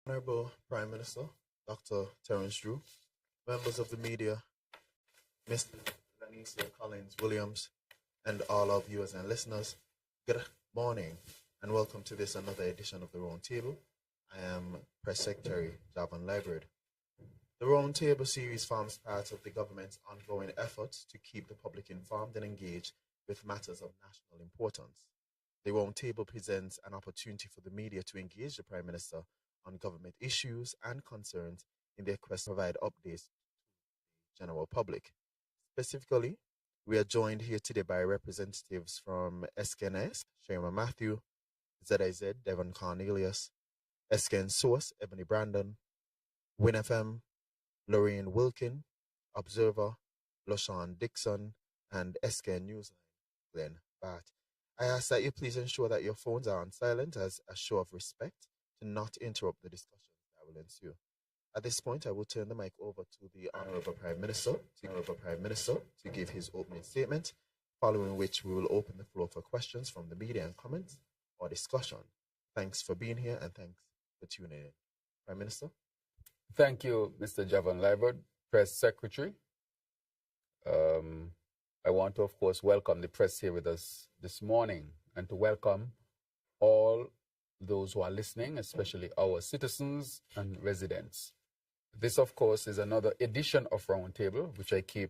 Honorable Prime Minister, Dr. Terence Drew, members of the media, Mr. Lanicia Collins Williams, and all our viewers and listeners, good morning and welcome to this another edition of the Round Table. I am Press Secretary Javan Library. The Round Table series forms part of the government's ongoing efforts to keep the public informed and engaged with matters of national importance. The Round Table presents an opportunity for the media to engage the Prime Minister on government issues and concerns in their quest to provide updates to the general public. Specifically, we are joined here today by representatives from SKNS, Sherman Matthew, ZIZ, Devon Cornelius, SKN Source, Ebony Brandon, WinFM, Lorraine Wilkin, Observer, LaShawn Dixon, and SKN Newsline, Glenn Bart. I ask that you please ensure that your phones are on silent as a show of respect to not interrupt the discussions that will ensue. At this point, I will turn the mic over to the Honorable Prime Minister to give his opening statement, following which we will open the floor for questions from the media and comments or discussion. Thanks for being here and thanks for tuning in. Prime Minister. Thank you, Mr. Javan Liburd, Press Secretary. I want to, of course, welcome the press here with us this morning and to welcome all those who are listening, especially our citizens and residents. This, of course, is another edition of Roundtable, which I keep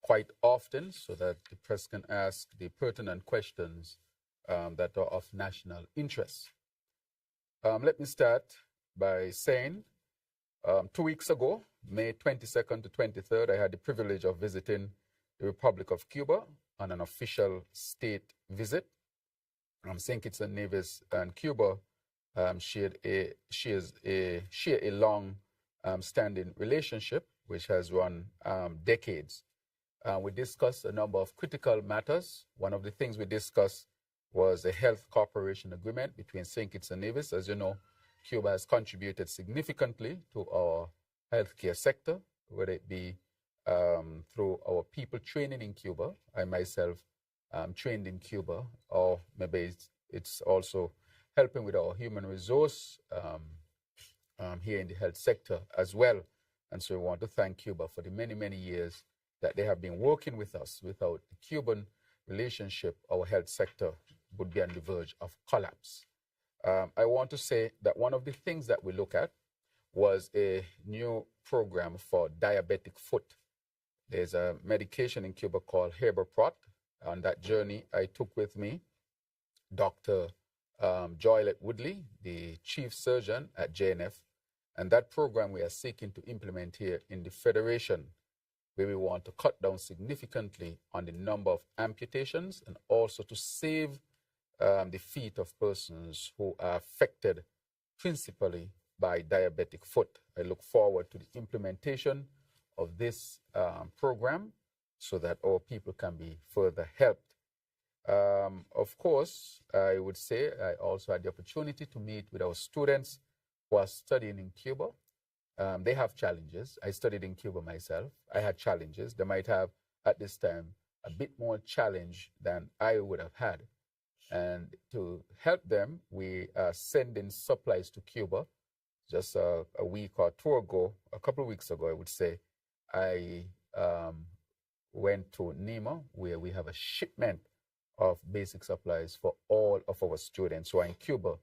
quite often so that the press can ask the pertinent questions that are of national interest. Let me start by saying 2 weeks ago, May 22nd to 23rd, I had the privilege of visiting the Republic of Cuba on an official state visit. St. Kitts and Nevis and Cuba share a long standing relationship which has run decades. We discussed a number of critical matters. One of the things we discussed was a health cooperation agreement between St. Kitts and Nevis. As you know, Cuba has contributed significantly to our healthcare sector, whether it be through our people training in Cuba. I myself trained in Cuba, or maybe it's also helping with our human resource here in the health sector as well. And so we want to thank Cuba for the many, many years that they have been working with us. Without the Cuban relationship, our health sector would be on the verge of collapse. I want to say that one of the things that we look at was a new program for diabetic foot. There's a medication in Cuba called Heberprot. On that journey, I took with me Dr. Joylette Woodley, the chief surgeon at JNF, and that program we are seeking to implement here in the Federation, where we want to cut down significantly on the number of amputations and also to save the feet of persons who are affected principally by diabetic foot. I look forward to the implementation of this program so that our people can be further helped. Of course, I would say I also had the opportunity to meet with our students who are studying in Cuba. They have challenges. I studied in Cuba myself. I had challenges. They might have, at this time, a bit more challenge than I would have had. And to help them, we are sending supplies to Cuba. Just a week or two ago, a couple of weeks ago, I would say, I went to NEMA, where we have a shipment of basic supplies for all of our students who are in Cuba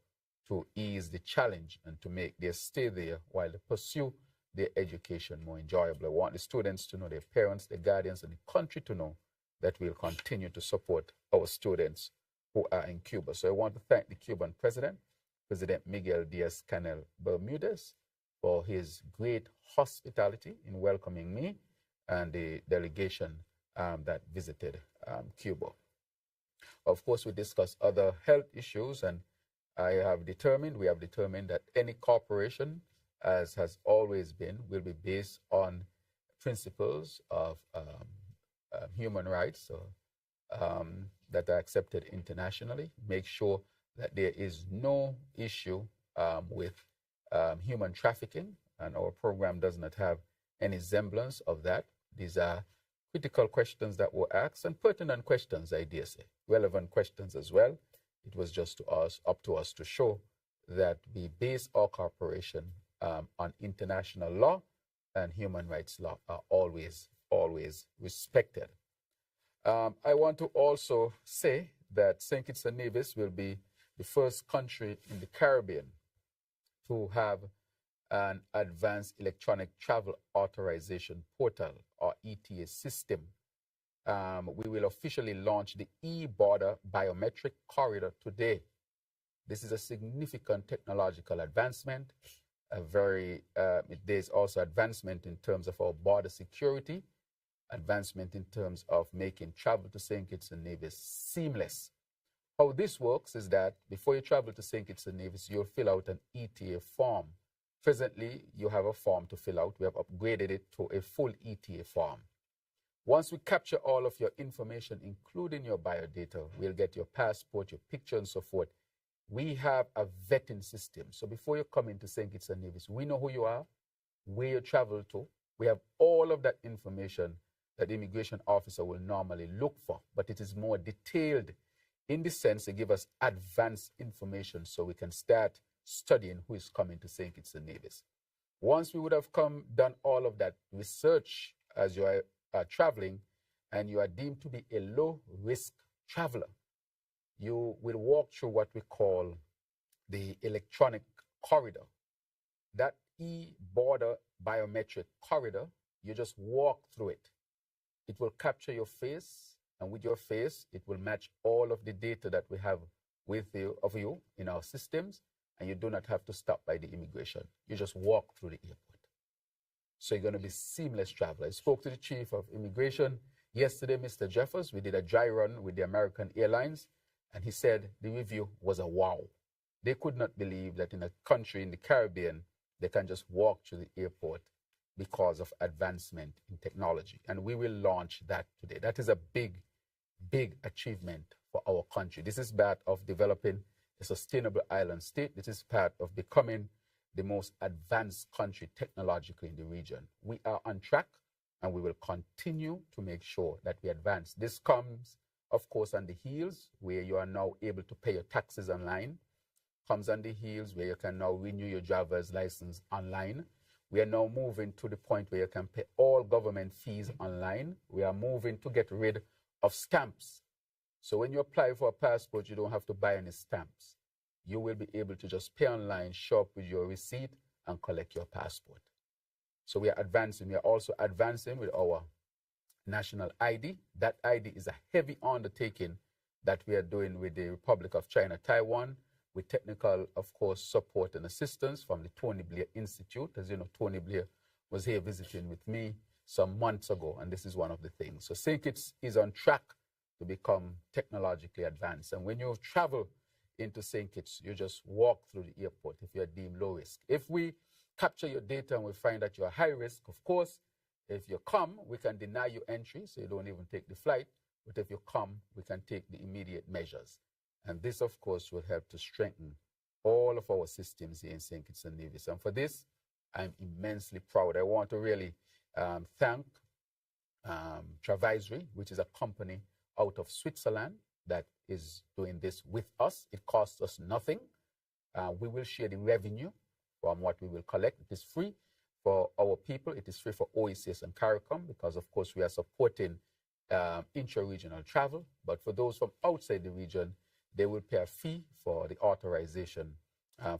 to ease the challenge and to make their stay there while they pursue their education more enjoyable. I want the students to know, their parents, their guardians, and the country to know that we'll continue to support our students who are in Cuba. So I want to thank the Cuban president, President Miguel Diaz-Canel Bermudez, for his great hospitality in welcoming me and the delegation that visited Cuba. Of course, we discussed other health issues, and we have determined that any cooperation, as has always been, will be based on principles of human rights that are accepted internationally. Make sure that there is no issue with human trafficking, and our program does not have any semblance of that. These are critical questions that were asked, and pertinent questions, I dare say, relevant questions as well. It was just up to us to show that we base our cooperation on international law and human rights law are always, always respected. I want to also say that St. Kitts and Nevis will be the first country in the Caribbean to have an advanced electronic travel authorization portal, or ETA system. We will officially launch the e-border biometric corridor today. This is a significant technological advancement. There's also advancement in terms of our border security, advancement in terms of making travel to St. Kitts and Nevis seamless. How this works is that before you travel to St. Kitts and Nevis, you'll fill out an ETA form. Presently, you have a form to fill out. We have upgraded it to a full ETA form. Once we capture all of your information, including your biodata, we'll get your passport, your picture, and so forth. We have a vetting system. So before you come into St. Kitts and Nevis, we know who you are, where you travel to. We have all of that information that the immigration officer will normally look for, but it is more detailed in the sense they give us advanced information so we can start studying who is coming to St. Kitts and Nevis. Once we would have done all of that research as you are traveling and you are deemed to be a low-risk traveler, you will walk through what we call the electronic corridor. That e-border biometric corridor, you just walk through it. It will capture your face, and with your face, it will match all of the data that we have of you in our systems, and you do not have to stop by the immigration. You just walk through the airport. So you're going to be seamless traveler. I spoke to the chief of immigration yesterday, Mr. Jeffers. We did a dry run with the American Airlines, and he said the review was a wow. They could not believe that in a country in the Caribbean, they can just walk through the airport because of advancement in technology. And we will launch that today. That is a big, big achievement for our country. This is part of developing a sustainable island state. This is part of becoming the most advanced country technologically in the region. We are on track, and we will continue to make sure that we advance. This comes, of course, on the heels where you are now able to pay your taxes online. Comes on the heels where you can now renew your driver's license online. We are now moving to the point where you can pay all government fees online. We are moving to get rid of stamps. So when you apply for a passport, you don't have to buy any stamps. You will be able to just pay online, show up with your receipt, and collect your passport. So we are advancing. We are also advancing with our national ID. That ID is a heavy undertaking that we are doing with the Republic of China, Taiwan, with technical, of course, support and assistance from the Tony Blair Institute. As you know, Tony Blair was here visiting with me some months ago, and this is one of the things. So St. Kitts is on track to become technologically advanced. And when you travel into St. Kitts, you just walk through the airport if you're deemed low risk. If we capture your data and we find that you're high risk, of course, if you come, we can deny you entry, so you don't even take the flight. But if you come, we can take the immediate measures. And this, of course, will help to strengthen all of our systems here in St. Kitts and Nevis. And for this, I'm immensely proud. I want to really thank Travisory, which is a company out of Switzerland that is doing this with us. It costs us nothing. We will share the revenue from what we will collect. It is free for our people. It is free for OECS and CARICOM because, of course, we are supporting intra-regional travel. But for those from outside the region, they will pay a fee for the authorization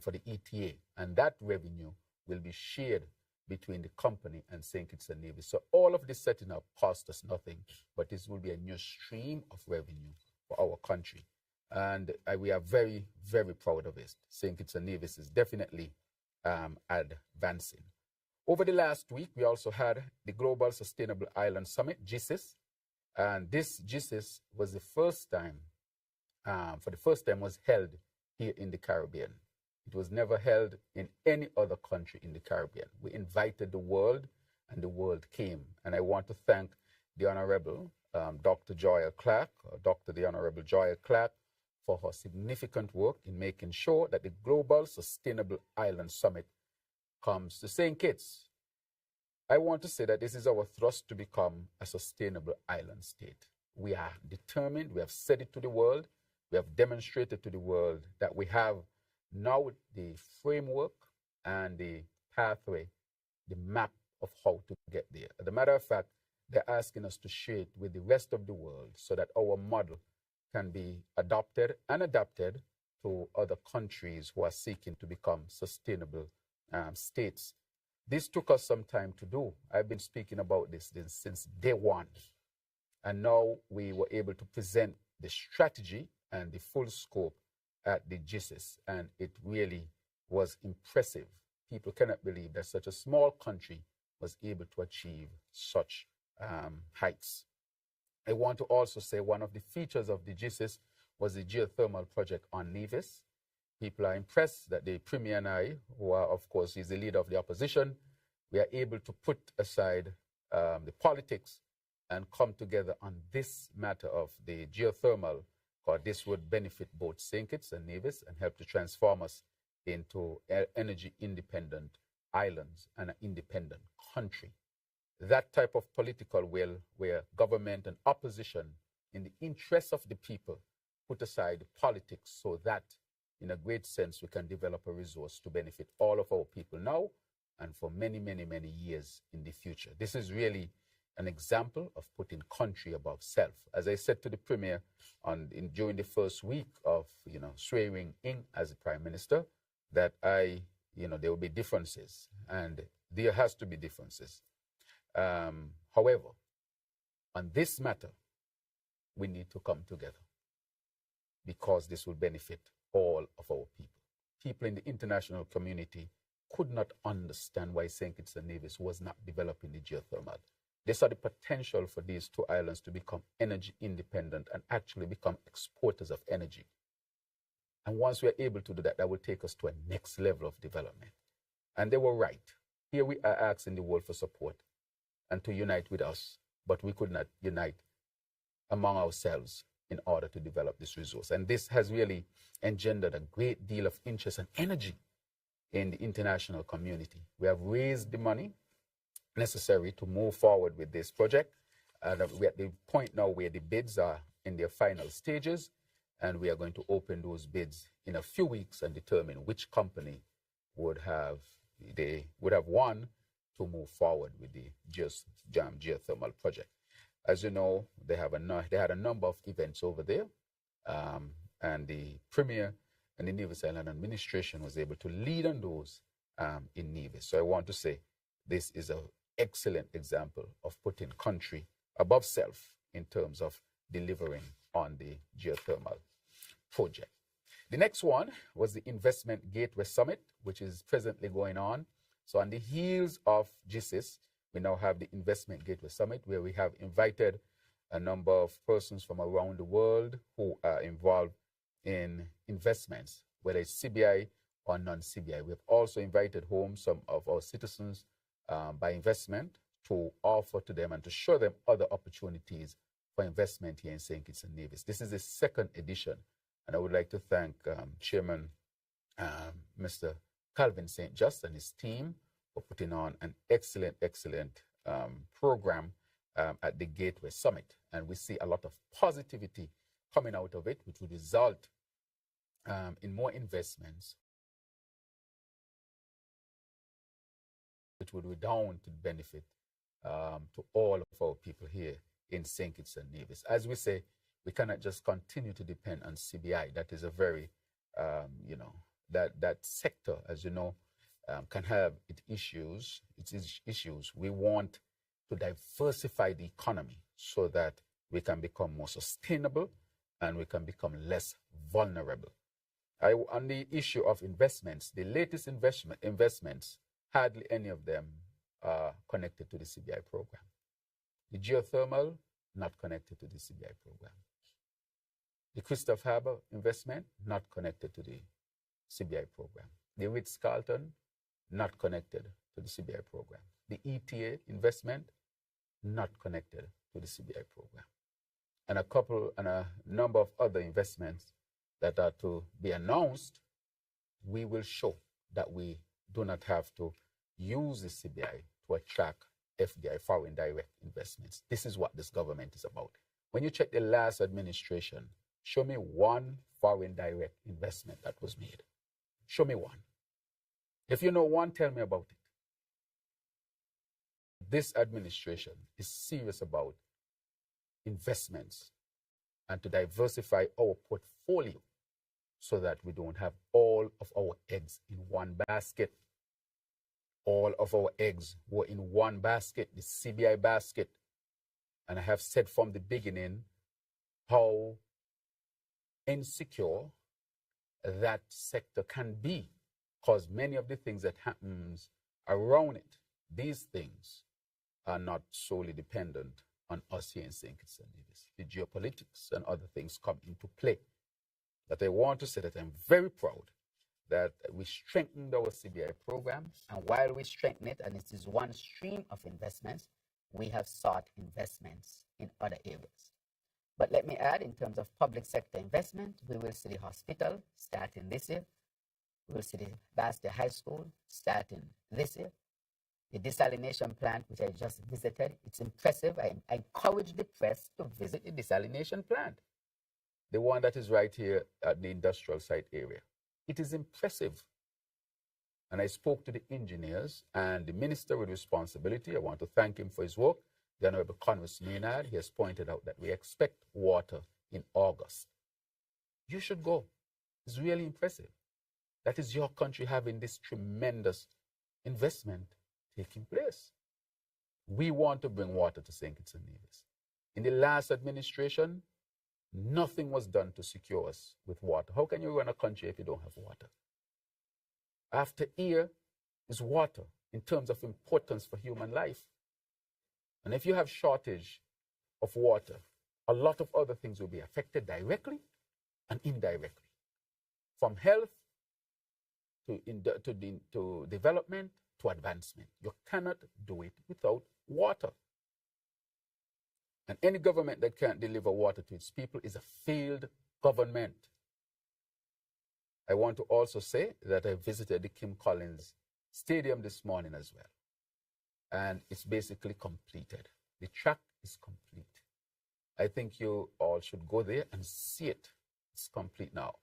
for the ETA. And that revenue will be shared between the company and St. Kitts and Nevis. So all of this setting up cost us nothing, but this will be a new stream of revenue for our country. And we are very, very proud of it. St. Kitts and Nevis is definitely advancing. Over the last week, we also had the Global Sustainable Island Summit, GSIS. And this GSIS was the first time, was held here in the Caribbean. It was never held in any other country in the Caribbean. We invited the world, and the world came. And I want to thank the Honorable Dr. the Honorable Joya Clark, for her significant work in making sure that the Global Sustainable Island Summit comes to St. Kitts. I want to say that this is our thrust to become a sustainable island state. We are determined, we have said it to the world, we have demonstrated to the world that we have now the framework and the pathway, the map of how to get there. As a matter of fact, they're asking us to share it with the rest of the world so that our model can be adopted and adapted to other countries who are seeking to become sustainable states. This took us some time to do. I've been speaking about this since day one. And now we were able to present the strategy and the full scope at the GISIS. And it really was impressive. People cannot believe that such a small country was able to achieve such heights. I want to also say one of the features of the GISIS was the geothermal project on Nevis. People are impressed that the Premier and I, who are, of course, is the leader of the opposition, we are able to put aside the politics and come together on this matter of the geothermal, because this would benefit both St. Kitts and Nevis and help to transform us into energy independent islands and an independent country. That type of political will where government and opposition, in the interests of the people, put aside politics so that, in a great sense, we can develop a resource to benefit all of our people now and for many, many, many years in the future. This is really an example of putting country above self. As I said to the Premier during the first week of swearing in as the Prime Minister, that there will be differences, and there has to be differences. However, on this matter, we need to come together because this will benefit all of our people. People in the international community could not understand why St. Kitts and Nevis was not developing the geothermal. They saw the potential for these two islands to become energy independent and actually become exporters of energy. And once we are able to do that, that will take us to a next level of development. And they were right. Here we are asking the world for support and to unite with us, but we could not unite among ourselves in order to develop this resource. And this has really engendered a great deal of interest and energy in the international community. We have raised the money necessary to move forward with this project. And we're at the point now where the bids are in their final stages, and we are going to open those bids in a few weeks and determine which company would have won to move forward with the geothermal project. As you know, they had a number of events over there, and the Premier and the Nevis Island administration was able to lead on those in Nevis. So I want to say this is an excellent example of putting country above self in terms of delivering on the geothermal project. The next one was the Investment Gateway Summit, which is presently going on. So on the heels of GISIS, we now have the Investment Gateway Summit, where we have invited a number of persons from around the world who are involved in investments, whether it's CBI or non-CBI. We have also invited home some of our citizens by investment to offer to them and to show them other opportunities for investment here in St. Kitts and Nevis. This is the second edition, and I would like to thank Chairman Mr. Calvin St. Just and his team for putting on an excellent program at the Gateway Summit. And we see a lot of positivity coming out of it, which would result in more investments, which would redound to benefit to all of our people here in St. Kitts and Nevis. As we say, we cannot just continue to depend on CBI. That is a very, that sector, as you know, can have its issues. We want to diversify the economy so that we can become more sustainable and we can become less vulnerable. On the issue of investments, the latest investments, hardly any of them are connected to the CBI program. The geothermal, not connected to the CBI program. The Christophe Harbour investment, not connected to the CBI program. The Ritz-Carlton, not connected to the CBI program. The ETA investment, not connected to the CBI program. And a number of other investments that are to be announced, we will show that we do not have to use the CBI to attract FDI, foreign direct investments. This is what this government is about. When you check the last administration, show me one foreign direct investment that was made. Show me one. If you know one, tell me about it. this administration is serious about investments and to diversify our portfolio so that we don't have all of our eggs in one basket. All of our eggs were in one basket, the CBI basket. And I have said from the beginning how insecure that sector can be, because many of the things that happens around it, these things are not solely dependent on us here in St. Kitts and Nevis. The geopolitics and other things come into play. But I want to say that I'm very proud that we strengthened our CBI program. And while we strengthen it, and it is one stream of investments, we have sought investments in other areas. But let me add, in terms of public sector investment, we will see the hospital starting this year. We will see the Bastia High School starting this year. The desalination plant, which I just visited, it's impressive. I encourage the press to visit the desalination plant, the one that is right here at the industrial site area. It is impressive. And I spoke to the engineers and the minister with responsibility. I want to thank him for his work. The Honorable Congress Maynard, he has pointed out that we expect water in August. You should go. It's really impressive. That is your country having this tremendous investment taking place. We want to bring water to St. Kitts and Nevis. In the last administration, nothing was done to secure us with water. How can you run a country if you don't have water? After air is water in terms of importance for human life. And if you have shortage of water, a lot of other things will be affected directly and indirectly. From health to development to advancement. You cannot do it without water. And any government that can't deliver water to its people is a failed government. I want to also say that I visited the Kim Collins Stadium this morning as well. And it's basically completed. The track is complete. I think you all should go there and see it. It's complete now.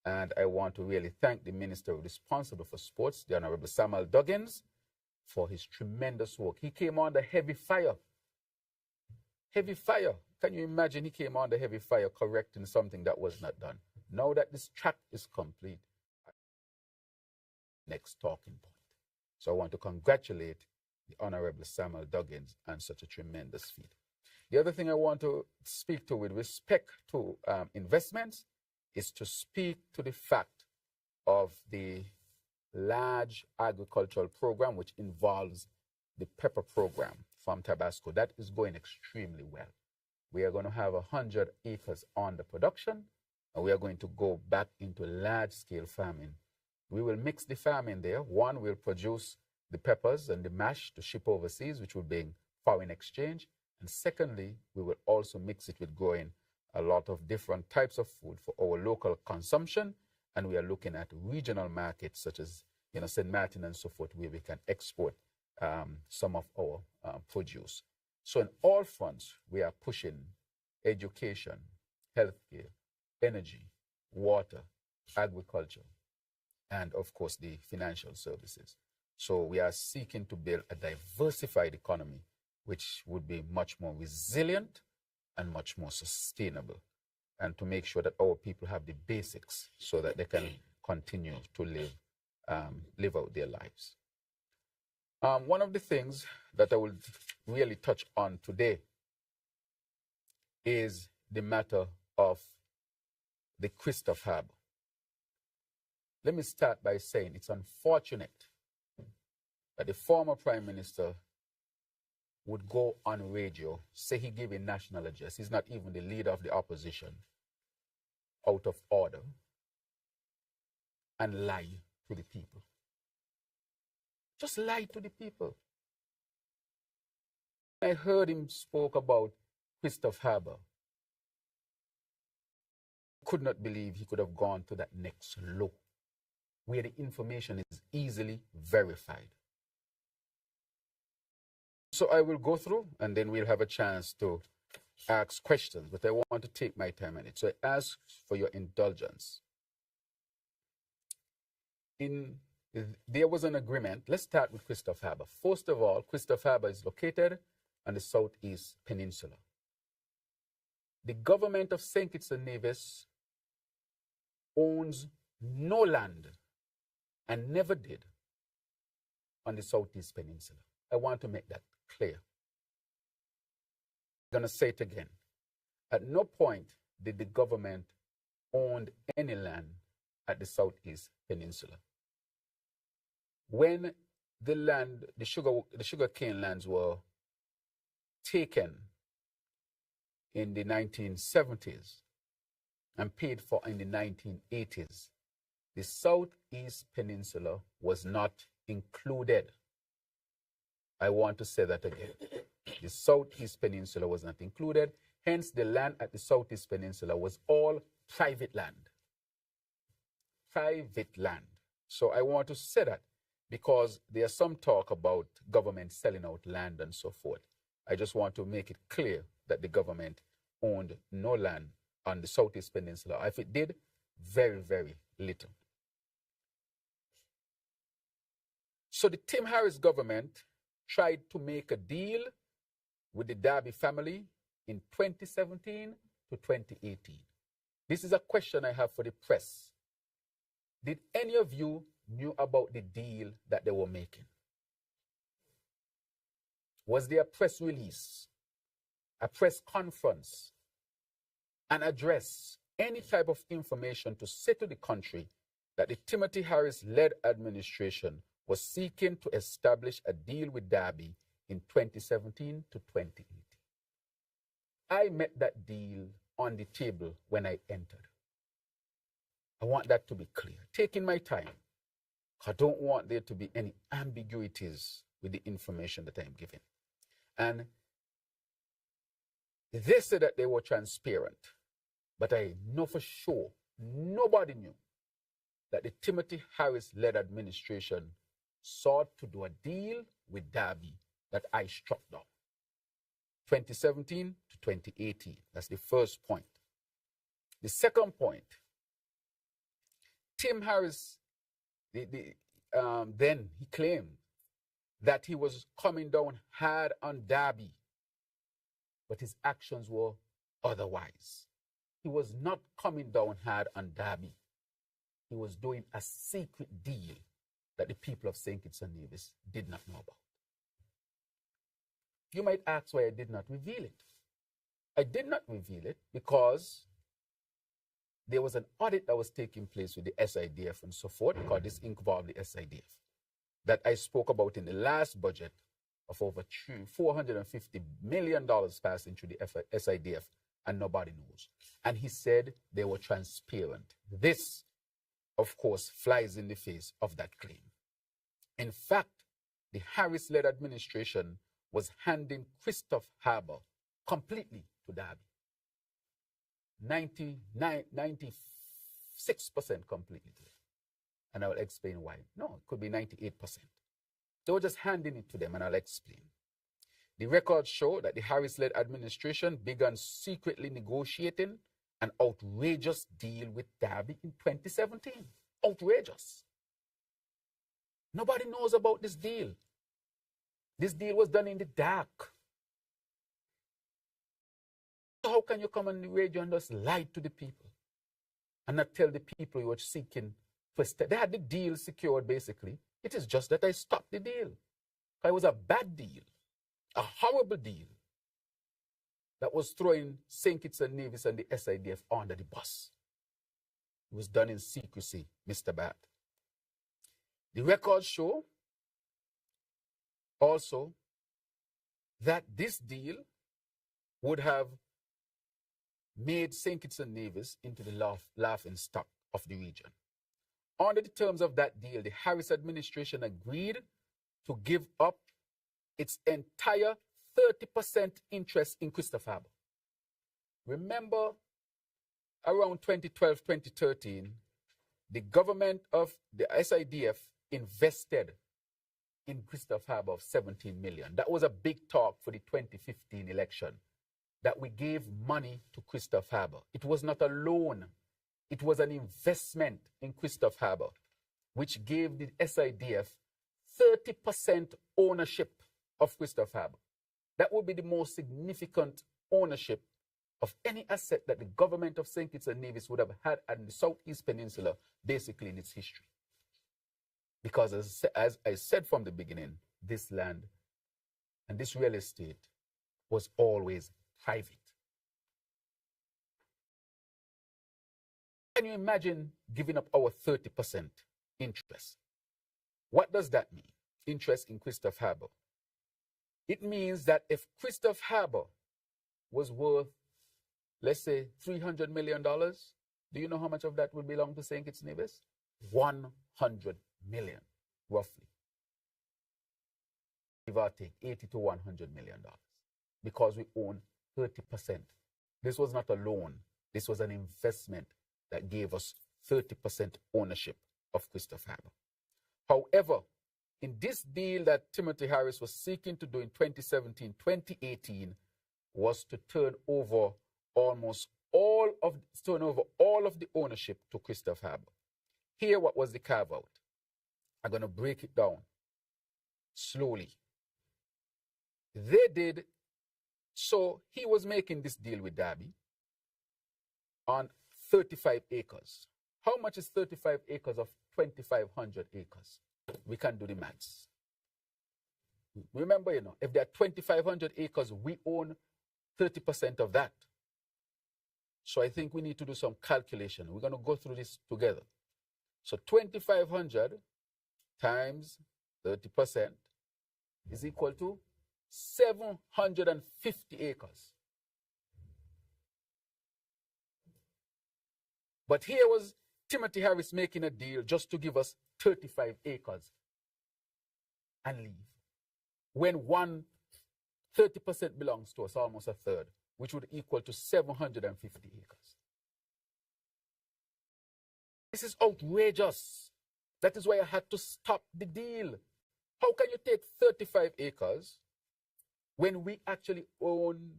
And I want to really thank the minister responsible for sports, the Honorable Samuel Duggins, for his tremendous work. He came under heavy fire. Heavy fire. Can you imagine he came under heavy fire correcting something that was not done? Now that this track is complete, next talking point. So I want to congratulate the Honorable Samuel Duggins on such a tremendous feat. The other thing I want to speak to with respect to investments is to speak to the fact of the large agricultural program which involves the pepper program from Tabasco. That is going extremely well. We are going to have 100 acres under production, and we are going to go back into large-scale farming. We will mix the farming there. One, will produce the peppers and the mash to ship overseas, which will bring foreign exchange. And secondly, we will also mix it with growing a lot of different types of food for our local consumption. And we are looking at regional markets such as, St. Martin and so forth, where we can export some of our produce. So in all fronts, we are pushing education, healthcare, energy, water, agriculture, and of course the financial services. So we are seeking to build a diversified economy which would be much more resilient and much more sustainable, and to make sure that our people have the basics so that they can continue to live out their lives. One of the things that I will really touch on today is the matter of the Christophe Harbour. Let me start by saying it's unfortunate that the former Prime Minister would go on radio, say he gave a national address. He's not even the leader of the opposition, out of order, and lie to the people. Just lie to the people. I heard him spoke about Christophe Harbour. Could not believe he could have gone to that next low, where the information is easily verified. So I will go through, and then we'll have a chance to ask questions, but I want to take my time on it. So I ask for your indulgence. In there was an agreement. Let's start with Christophe Harbour. First of all, Christophe Harbour is located on the Southeast Peninsula. The government of St. Kitts and Nevis owns no land and never did on the Southeast Peninsula. I want to make that clear. I'm going to say it again. At no point did the government own any land at the Southeast Peninsula. When the sugar cane lands were taken in the 1970s and paid for in the 1980s, the Southeast Peninsula was not included. I want to say that again. The Southeast Peninsula was not included. Hence, the land at the Southeast Peninsula was all private land. Private land. So I want to say that because there's some talk about government selling out land and so forth. I just want to make it clear that the government owned no land on the Southeast Peninsula. If it did, very, very little. So the Tim Harris government tried to make a deal with the Darby family in 2017 to 2018. This is a question I have for the press. Did any of you knew about the deal that they were making? Was there a press release, a press conference, an address, any type of information to say to the country that the Timothy Harris-led administration was seeking to establish a deal with Darby in 2017 to 2018? I met that deal on the table when I entered. I want that to be clear. Taking my time. I don't want there to be any ambiguities with the information that I'm giving. And they said that they were transparent, but I know for sure nobody knew that the Timothy Harris-led administration sought to do a deal with Darby that I struck down. 2017 to 2018. That's the first point. The second point, Tim Harris, then he claimed that he was coming down hard on Darby, but his actions were otherwise. He was not coming down hard on Darby. He was doing a secret deal that the people of St. Kitts and Nevis did not know about. You might ask why I did not reveal it. I did not reveal it because there was an audit that was taking place with the SIDF and so forth, because this involved the SIDF, that I spoke about in the last budget of over $450 million passing through the SIDF, and nobody knows. And he said they were transparent. This, of course, flies in the face of that claim. In fact, the Harris-led administration was handing Christophe Harbour completely to Darby. 96% completely to them. And I will explain why. No, it could be 98%. They were just handing it to them, and I'll explain. The records show that the Harris-led administration began secretly negotiating an outrageous deal with Darby in 2017. Outrageous. Nobody knows about this deal. This deal was done in the dark. So how can you come on the radio and just lie to the people and not tell the people you were seeking to they had the deal secured, basically. It is just that I stopped the deal. It was a bad deal, a horrible deal that was throwing St. Kitts and Nevis and the SIDF under the bus. It was done in secrecy, Mr. Bat. The records show also that this deal would have made St. Kitts and Nevis into the laughing stock of the region. Under the terms of that deal, the Harris administration agreed to give up its entire 30% interest in Christophe Harbour. Remember, around 2012, 2013, the government of the SIDF invested in Christophe Harbour of 17 million. That was a big talk for the 2015 election, that we gave money to Christophe Harbour. It was not a loan. It was an investment in Christophe Harbour. which gave the SIDF 30% ownership of Christophe Harbour. That would be the most significant ownership of any asset that the government of St. Kitts and Nevis would have had in the Southeast Peninsula, basically in its history. Because as I said from the beginning, this land and this real estate was always private. Can you imagine giving up our 30% interest? What does that mean? Interest in Christophe Harbour. It means that if Christophe Harbour was worth, let's say, $300 million, do you know how much of that would belong to St. Kitts Nevis? 100 million, roughly. Give or take $80 to $100 million, because we own 30%. This was not a loan. This was an investment that gave us 30% ownership of Christophe Harbour. However, in this deal that Timothy Harris was seeking to do in 2017-2018 was to turn over all of the ownership to Christophe Harbour. Here, what was the carve out? I'm going to break it down slowly. They did, so he was making this deal with Derby on 35 acres. How much is 35 acres of 2,500 acres? We can do the maths. Remember, if there are 2,500 acres, we own 30% of that. So I think we need to do some calculation. We're going to go through this together. So 2,500 times 30% is equal to 750 acres. But here was Timothy Harris making a deal just to give us 35 acres and leave. When 30% belongs to us, almost a third, which would equal to 750 acres. This is outrageous. That is why I had to stop the deal. How can you take 35 acres when we actually own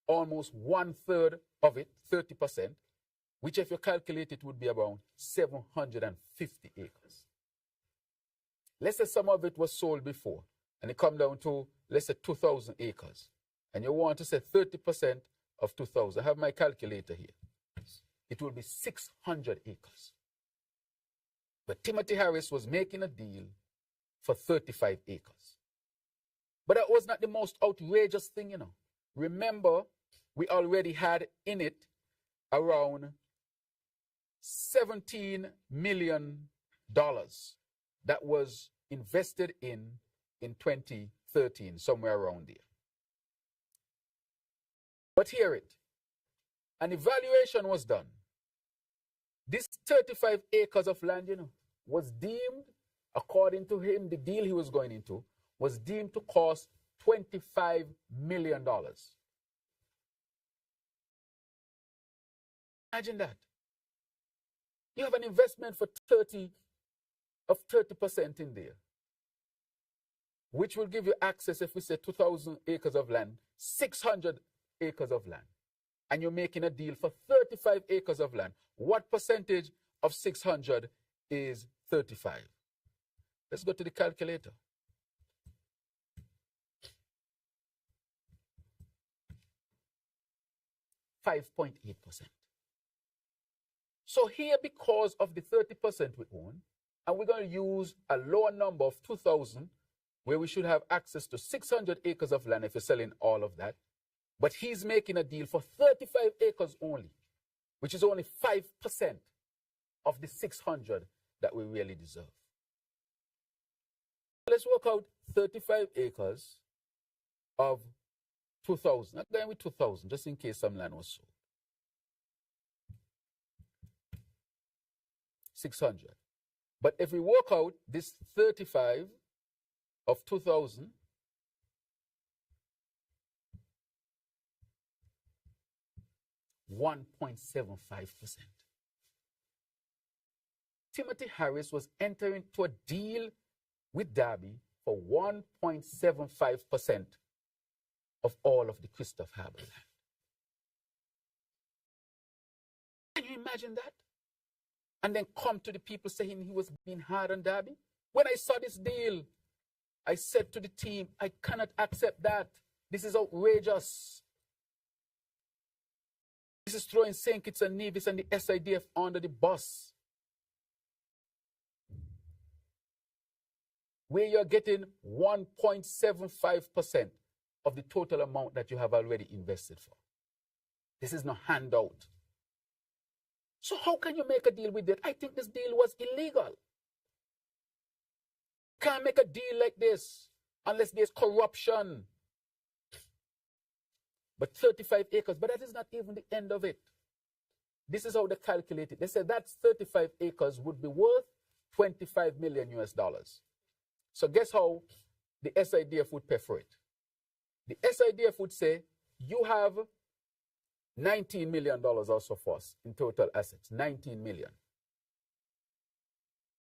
almost 1/3 of it, 30%, which if you calculate it would be around 750 acres. Let's say some of it was sold before and it come down to, let's say, 2,000 acres. And you want to say 30% of 2,000. I have my calculator here. It will be 600 acres. But Timothy Harris was making a deal for 35 acres. But that was not the most outrageous thing, Remember, we already had in it around $17 million that was invested in 2013, somewhere around there. But hear it. An evaluation was done. This 35 acres of land, was deemed, according to him, the deal he was going into, was deemed to cost $25 million. Imagine that. You have an investment for 30% in there, which will give you access, if we say 2,000 acres of land, 600 acres of land. And you're making a deal for 35 acres of land. What percentage of 600 is 35? Let's go to the calculator. .8%. So here, because of the 30% we own, and we're going to use a lower number of 2,000, where we should have access to 600 acres of land if you're selling all of that. But he's making a deal for 35 acres only, which is only 5% of the 600 that we really deserve. Let's work out 35 acres of 2,000. I'm going with 2,000, just in case some land was sold. 600. But if we work out this 35 of 2,000, .75%. Timothy Harris was entering into a deal with Derby for 1.75% of all of the Christophe Harbour land. Can you imagine that? and then come to the people saying he was being hard on Derby. When I saw this deal, I said to the team, I cannot accept that. This is outrageous. This is throwing St. Kitts and Nevis and the SIDF under the bus. Where you're getting 1.75% of the total amount that you have already invested for. This is no handout. So how can you make a deal with that? I think this deal was illegal. Can't make a deal like this unless there's corruption. But 35 acres, but that is not even the end of it. This is how they calculate it. They said that 35 acres would be worth 25 million US dollars. So guess how the SIDF would pay for it? The SIDF would say, you have $19 million also for us in total assets, 19 million.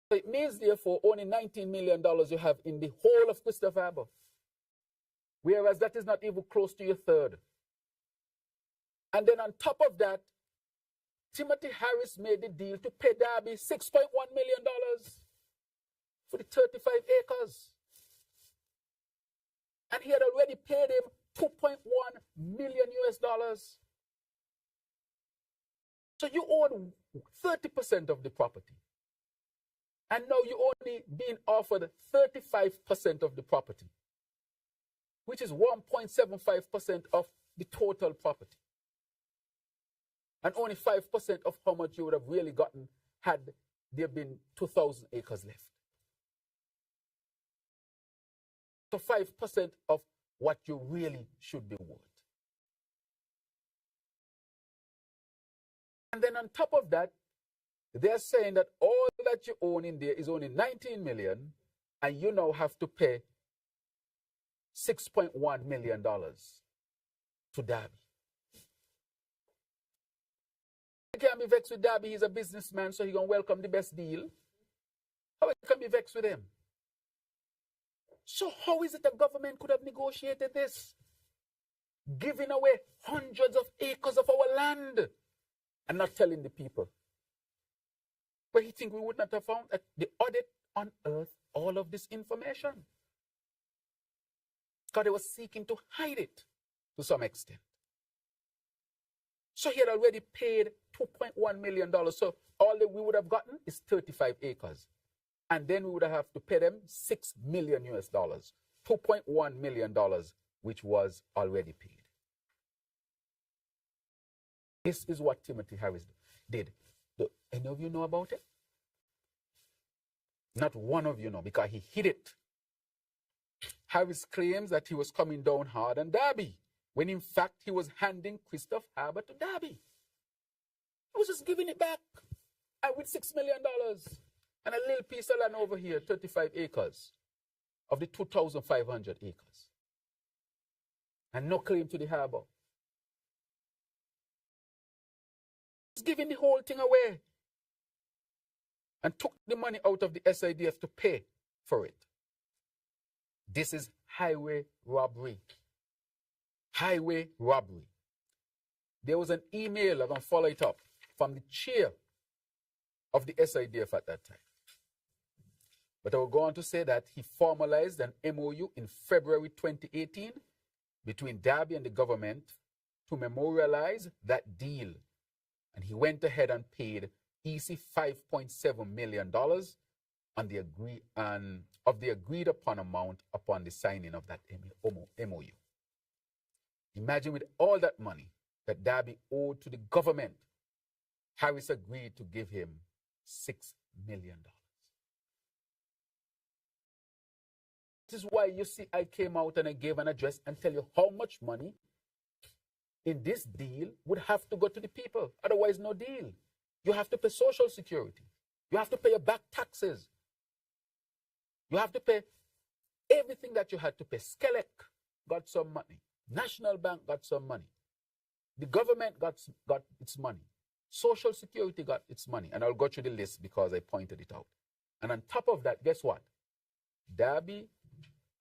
So it means, therefore, only $19 million you have in the whole of Christopher Harbour. Whereas that is not even close to your third. And then on top of that, Timothy Harris made the deal to pay Derby $6.1 million for the 35 acres. And he had already paid him $2.1 million US dollars. So you own 30% of the property. And now you're only being offered 35% of the property, which is 1.75% of the total property. And only 5% of how much you would have really gotten had there been 2,000 acres left. So 5% of what you really should be worth. And then on top of that, they're saying that all that you own in there is only 19 million, and you now have to pay $6.1 million to Derby. You can't be vexed with Derby. He's a businessman, so he's going to welcome the best deal. How can be vexed with him? So how is it the government could have negotiated this? Giving away hundreds of acres of our land and not telling the people. But he think we would not have found that the audit unearthed all of this information. Because they were seeking to hide it to some extent. So he had already paid $2.1 million. So all that we would have gotten is 35 acres. And then we would have to pay them $6 million US dollars, $2.1 million, which was already paid. This is what Timothy Harris did. Do any of you know about it? Not one of you know, because he hid it. Harris claims that he was coming down hard on Derby, when in fact he was handing Christopher Harbour to Derby. He was just giving it back, and with $6 million. And a little piece of land over here, 35 acres of the 2,500 acres. And no claim to the harbour. He's giving the whole thing away. And took the money out of the SIDF to pay for it. This is highway robbery. Highway robbery. There was an email, I'm going to follow it up, from the chair of the SIDF at that time. But I will go on to say that he formalized an MOU in February 2018 between Derby and the government to memorialize that deal. And he went ahead and paid EC $5.7 million on the agreed upon amount upon the signing of that MOU. Imagine with all that money that Derby owed to the government, Harris agreed to give him $6 million. This is why you see I came out and I gave an address and tell you how much money in this deal would have to go to the people. Otherwise, no deal. You have to pay Social Security. You have to pay your back taxes. You have to pay everything that you had to pay. Skelec got some money. National Bank got some money. The government got its money. Social Security got its money. And I'll go through the list because I pointed it out. And on top of that, guess what? Derby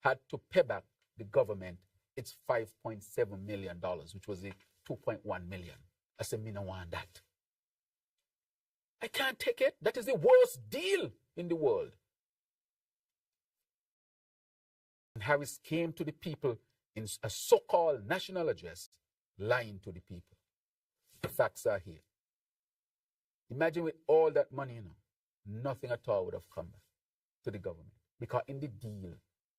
had to pay back the government its $5.7 million, which was the $2.1 million. I said, me no want that. I can't take it. That is the worst deal in the world. And Harris came to the people in a so-called national address, lying to the people. The facts are here. Imagine with all that money, nothing at all would have come back to the government. Because in the deal,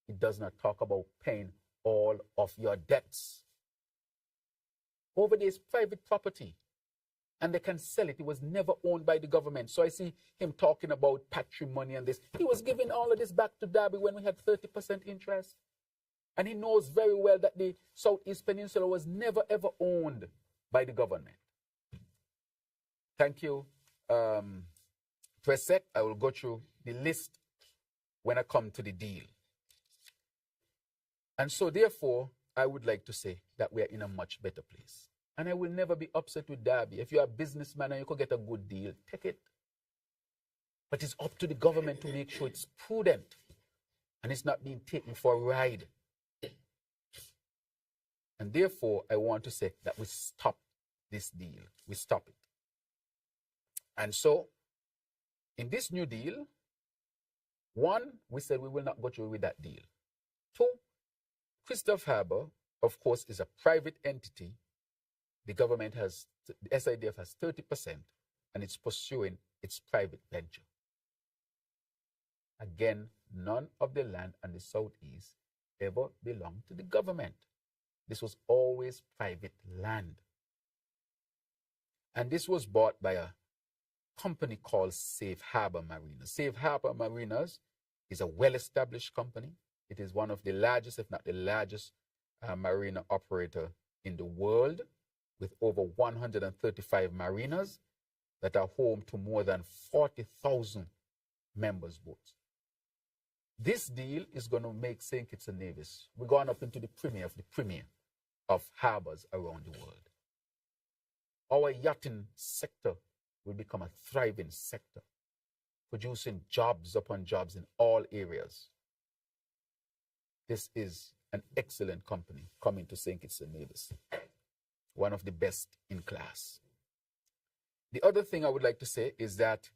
it does not talk about paying all of your debts. Over there is private property, and they can sell it. It was never owned by the government. So I see him talking about patrimony and this. He was giving all of this back to Derby when we had 30% interest. And he knows very well that the Southeast Peninsula was never, ever owned by the government. Thank you, Presec. I will go through the list when I come to the deal. And so, therefore, I would like to say that we are in a much better place. And I will never be upset with Derby. If you're a businessman and you could get a good deal, take it. But it's up to the government to make sure it's prudent and it's not being taken for a ride. And therefore, I want to say that we stop this deal. We stop it. And so, in this new deal, one, we said we will not go through with that deal. Two, Christophe Harbour, of course, is a private entity. The government has, the SIDF has 30%, and it's pursuing its private venture. Again, none of the land on the Southeast ever belonged to the government. This was always private land. And this was bought by a company called Safe Harbor Marinas. Safe Harbor Marinas is a well-established company. It is one of the largest, if not the largest, marina operator in the world, with over 135 marinas that are home to more than 40,000 members' boats. This deal is going to make St. Kitts and Nevis. We're going up into the premier of harbors around the world. Our yachting sector will become a thriving sector, producing jobs upon jobs in all areas. This is an excellent company coming to St. Kitts and Nevis, one of the best in class. The other thing I would like to say is that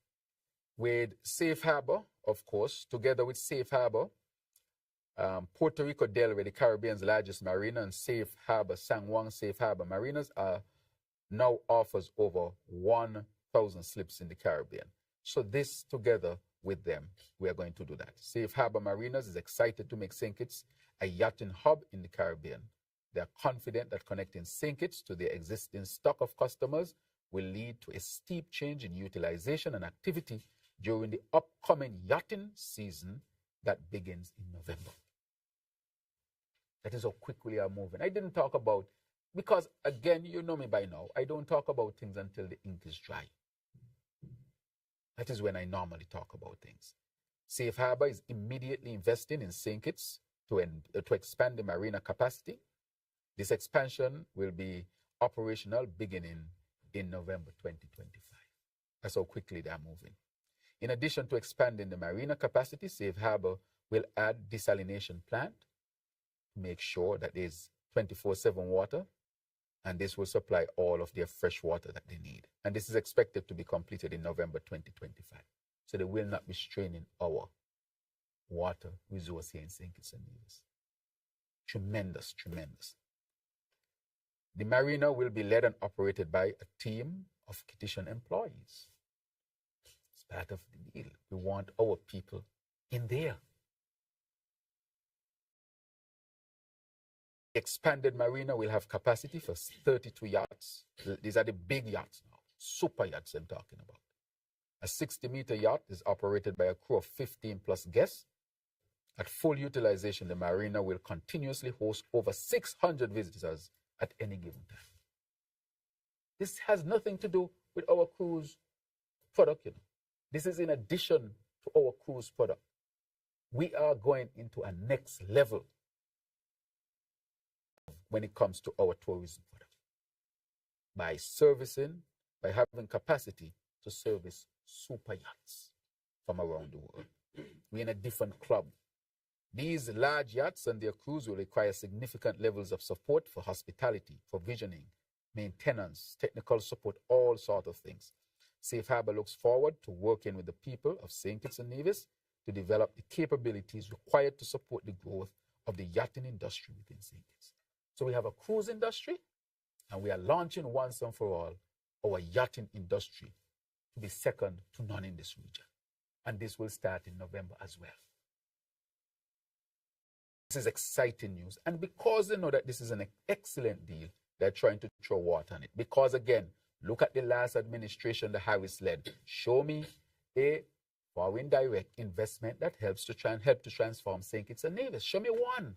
with Safe Harbor, of course, together with Safe Harbor, Puerto Rico Delray, the Caribbean's largest marina, and Safe Harbor, San Juan Safe Harbor Marinas now offers over 1,000 slips in the Caribbean. So this, together with them, we are going to do that. Safe Harbor Marinas is excited to make St. Kitts a yachting hub in the Caribbean. They are confident that connecting St. Kitts to their existing stock of customers will lead to a steep change in utilization and activity during the upcoming yachting season that begins in November. That is how quickly we are moving. I didn't talk about, because again, you know me by now, I don't talk about things until the ink is dry. That is when I normally talk about things. Safe Harbor is immediately investing in St. Kitts to expand the marina capacity. This expansion will be operational beginning in November 2025. That's how quickly they are moving. In addition to expanding the marina capacity, Safe Harbor will add desalination plant to make sure that there's 24/7 water, and this will supply all of their fresh water that they need. And this is expected to be completed in November 2025. So they will not be straining our water resource here in St. Kitts and Nevis. Tremendous, tremendous. The marina will be led and operated by a team of Kittitian employees. It's part of the deal. We want our people in there. Expanded marina will have capacity for 32 yachts. These are the big yachts now, super yachts I'm talking about. A 60-meter yacht is operated by a crew of 15 plus guests. At full utilization, the marina will continuously host over 600 visitors at any given time. This has nothing to do with our cruise product. This is in addition to our cruise product. We are going into a next level when it comes to our tourism product, by having capacity to service super yachts from around the world. We're in a different club. These large yachts and their crews will require significant levels of support for hospitality, provisioning, maintenance, technical support, all sorts of things. Safe Harbor looks forward to working with the people of St. Kitts and Nevis to develop the capabilities required to support the growth of the yachting industry within St. Kitts. So we have a cruise industry, and we are launching once and for all our yachting industry to be second to none in this region. And this will start in November as well. This is exciting news. And because they know that this is an excellent deal, they're trying to throw water on it. Because again, look at the last administration the Harris led. Show me a foreign direct investment that helps to help to transform St. Kitts and Nevis. Show me one.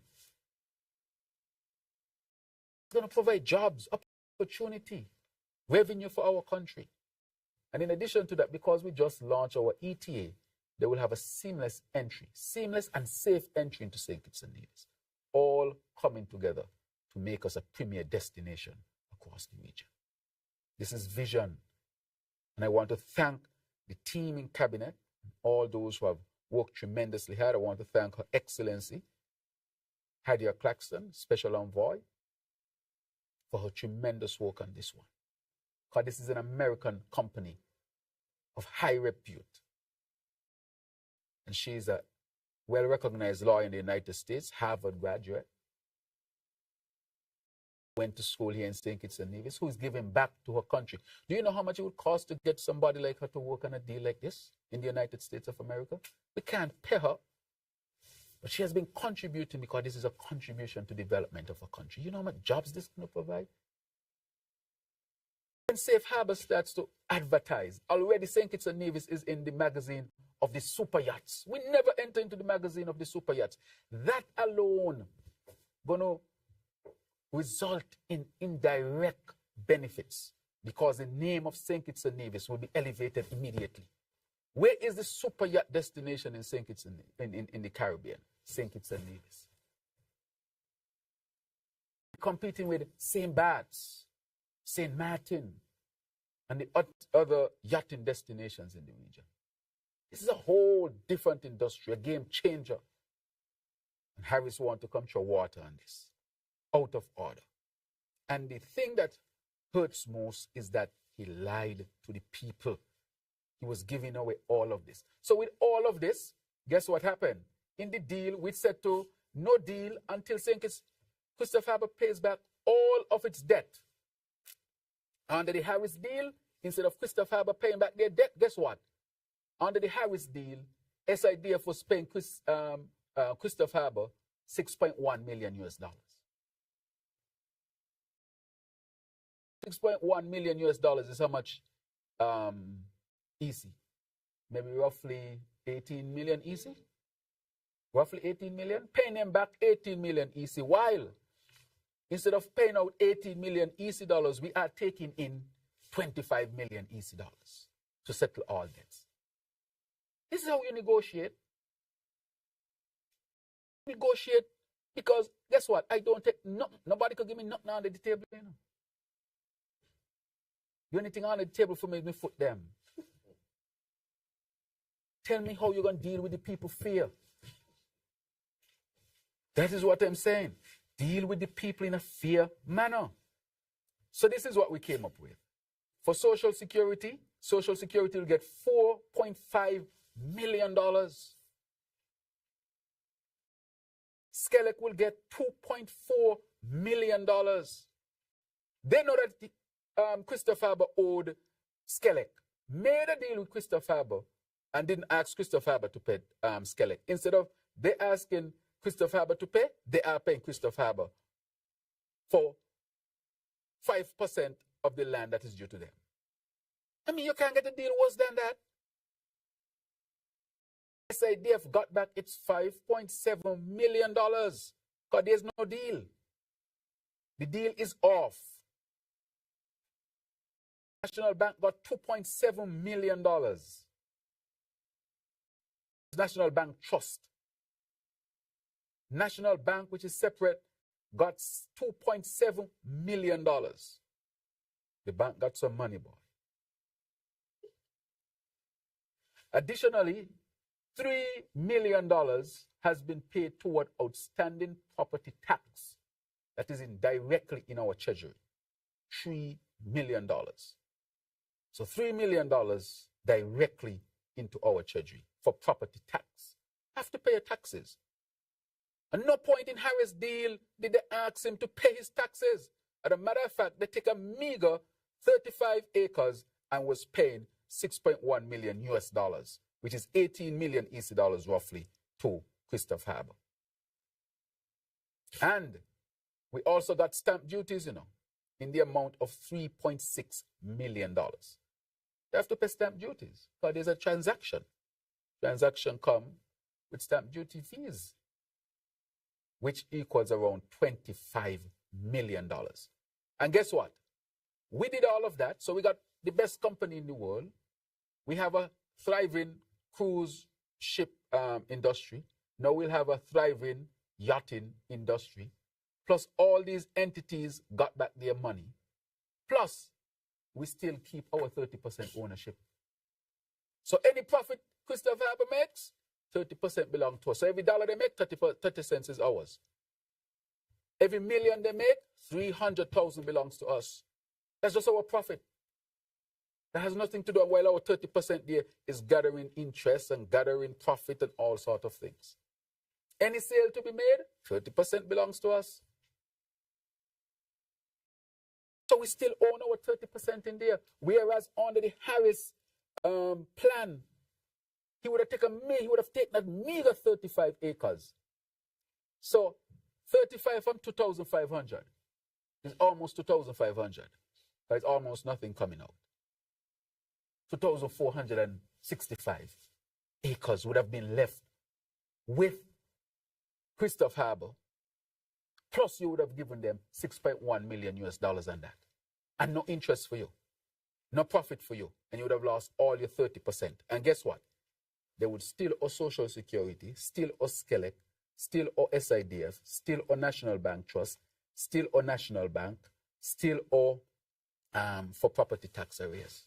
It's going to provide jobs, opportunity, revenue for our country. And in addition to that, because we just launched our ETA, they will have a seamless entry, seamless and safe entry into St. Kitts and Nevis, all coming together to make us a premier destination across the region. This is vision. And I want to thank the team in Cabinet, all those who have worked tremendously hard. I want to thank Her Excellency, Hadia Claxton, Special Envoy, for her tremendous work on this one. Because this is an American company of high repute. And she's a well-recognized lawyer in the United States, Harvard graduate. Went to school here in St. Kitts and Nevis, who is giving back to her country. Do you know how much it would cost to get somebody like her to work on a deal like this in the United States of America? We can't pay her. But she has been contributing because this is a contribution to development of a country. You know how much jobs this is going to provide? When Safe Harbor starts to advertise, already St. Kitts and Nevis is in the magazine of the super yachts. We never enter into the magazine of the super yachts. That alone going to result in indirect benefits because the name of St. Kitts and Nevis will be elevated immediately. Where is the super yacht destination in St. Kitts in the Caribbean? St. Kitts and Nevis. Competing with St. Bart's, St. Martin, and the other yachting destinations in the region. This is a whole different industry, a game changer. And Harris wants to come throw water on this. Out of order. And the thing that hurts most is that he lied to the people. He was giving away all of this. So with all of this, guess what happened? In the deal, we said to no deal until St. Kitts Christopher Harbour pays back all of its debt. Under the Harris deal, instead of Christopher Harbour paying back their debt, guess what? Under the Harris deal, SIDF was paying Christopher Harbour $6.1 million US. $6.1 million US is how much easy? Maybe roughly 18 million easy? Roughly 18 million? Paying them back 18 million easy, while instead of paying out 18 million EC dollars, we are taking in 25 million EC dollars to settle all debts. This is how you negotiate. Negotiate because guess what? I don't take nothing. Nobody could give me nothing under the table, you know. The only thing on the table for me is my foot them. Tell me how you're going to deal with the people fear. That is what I'm saying. Deal with the people in a fair manner. So this is what we came up with. For Social Security will get $4.5 million. Skelec will get $2.4 million. They know that Christopher Harbour owed Skelec. Made a deal with Christopher Harbour and didn't ask Christopher Harbour to pay Skelec. Instead of they asking Christopher Harbour to pay, they are paying Christopher Harbour for 5% of the land that is due to them. I mean, you can't get a deal worse than that. SIDF got back its $5.7 million because there's no deal. The deal is off. National Bank got $2.7 million. National Bank Trust. National Bank, which is separate, got $2.7 million. The bank got some money, boy. Additionally, $3 million has been paid toward outstanding property tax that is directly in our treasury. $3 million. So $3 million directly into our treasury for property tax. Have to pay your taxes. At no point in Harris' deal did they ask him to pay his taxes. As a matter of fact, they take a meager 35 acres and was paying $6.1 million US dollars, which is 18 million EC dollars roughly, to Christophe Harbour. And we also got stamp duties, in the amount of $3.6 million. They have to pay stamp duties because there's a transaction. Transaction come with stamp duty fees, which equals around $25 million. And guess what? We did all of that, so we got the best company in the world. We have a thriving cruise ship industry. Now we'll have a thriving yachting industry. Plus, all these entities got back their money. Plus, we still keep our 30% ownership. So any profit Christophe Harbour makes, 30% belongs to us. So every dollar they make, 30 cents is ours. Every million they make, 300,000 belongs to us. That's just our profit. That has nothing to do while our 30% there is gathering interest and gathering profit and all sorts of things. Any sale to be made, 30% belongs to us. So we still own our 30% in there. Whereas under the Harris plan, he would have taken that meager 35 acres. So 35 from 2,500 is almost 2,500. There's almost nothing coming out. 2,465 acres would have been left with Christophe Harbour. Plus, you would have given them $6.1 million US dollars on that. And no interest for you. No profit for you. And you would have lost all your 30%. And guess what? They would still owe Social Security, still owe SCELEC, still owe SIDF, still owe National Bank Trust, still owe National Bank, still owe for property tax arrears.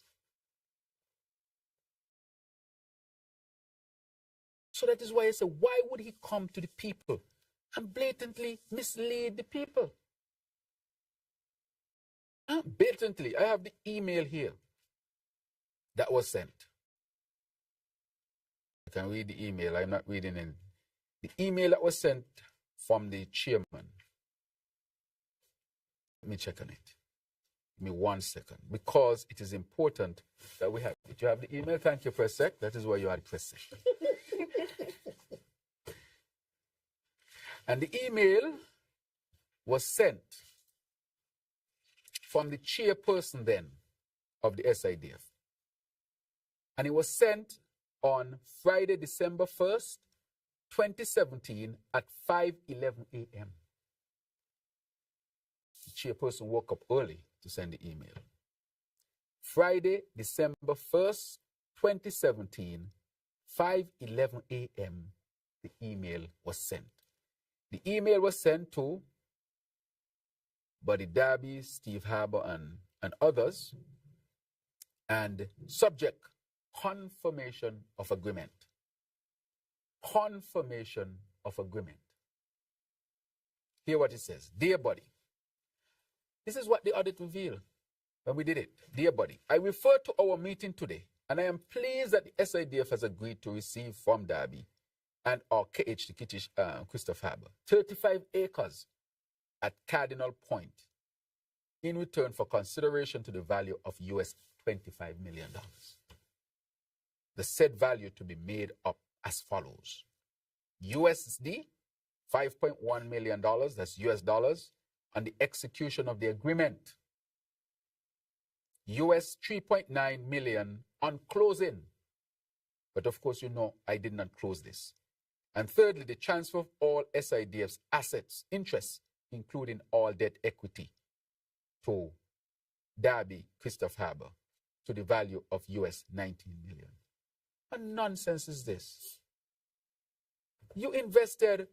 So that is why I say, why would he come to the people and blatantly mislead the people? Blatantly. I have the email here that was sent. I can read the email. I'm not reading it. The email that was sent from the chairman. Let me check on it. Give me 1 second. Because it is important that we have. Did you have the email? Thank you, Press Sec. That is why you had Press Sec. And the email was sent from the chairperson then of the SIDF. And it was sent on Friday, December 1st, 2017 at 5:11 a.m. The chairperson woke up early to send the email. Friday, December 1st, 2017, 5:11 a.m., the email was sent. The email was sent to Buddy Darby, Steve Harbour, and others, and subject, confirmation of agreement. Confirmation of agreement. Hear what it says. Dear Buddy, this is what the audit revealed when we did it. Dear Buddy, I refer to our meeting today, and I am pleased that the SIDF has agreed to receive from Darby and our KH Christophe Harbour 35 acres at Cardinal Point in return for consideration to the value of US $25 million. The said value to be made up as follows. USD, $5.1 million, that's US dollars, on the execution of the agreement. US $3.9 million on closing. But of course, you know, I did not close this. And thirdly, the transfer of all SIDF's assets, interests, including all debt equity, to Darby Christophe Harbour to the value of US $19 million. What nonsense is this? You invested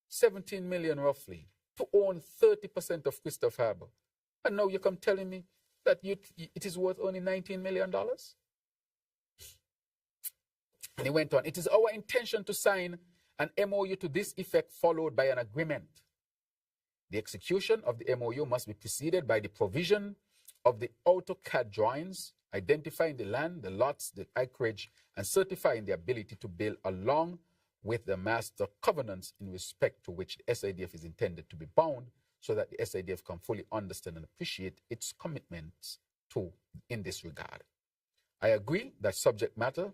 $17 million roughly to own 30% of Christophe Harbour. And now you come telling me that it is worth only $19 million? And he went on, it is our intention to sign an MOU to this effect followed by an agreement. The execution of the MOU must be preceded by the provision of the AutoCAD drawings identifying the land, the lots, the acreage, and certifying the ability to build along with the master covenants in respect to which the SIDF is intended to be bound, so that the SIDF can fully understand and appreciate its commitments to in this regard. I agree that subject matter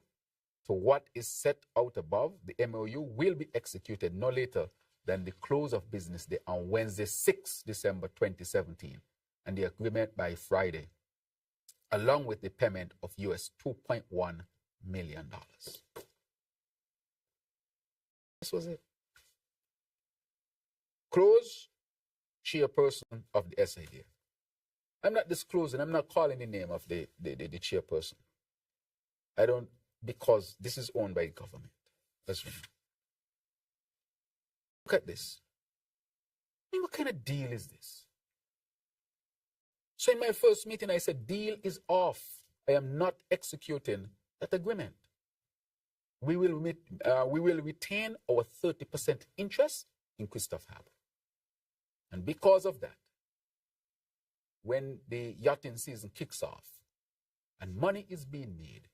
to what is set out above, the MOU will be executed no later than the close of business day on Wednesday, 6 December 2017, and the agreement by Friday, along with the payment of US $2.1 million. This was it. Close chairperson of the SIDF. I'm not disclosing, I'm not calling the name of the chairperson. I don't, because this is owned by the government. That's right. Look at this. I mean, what kind of deal is this? So in my first meeting, I said, deal is off. I am not executing that agreement. We will retain our 30% interest in Christophe Harbour. And because of that, when the yachting season kicks off and money is being made,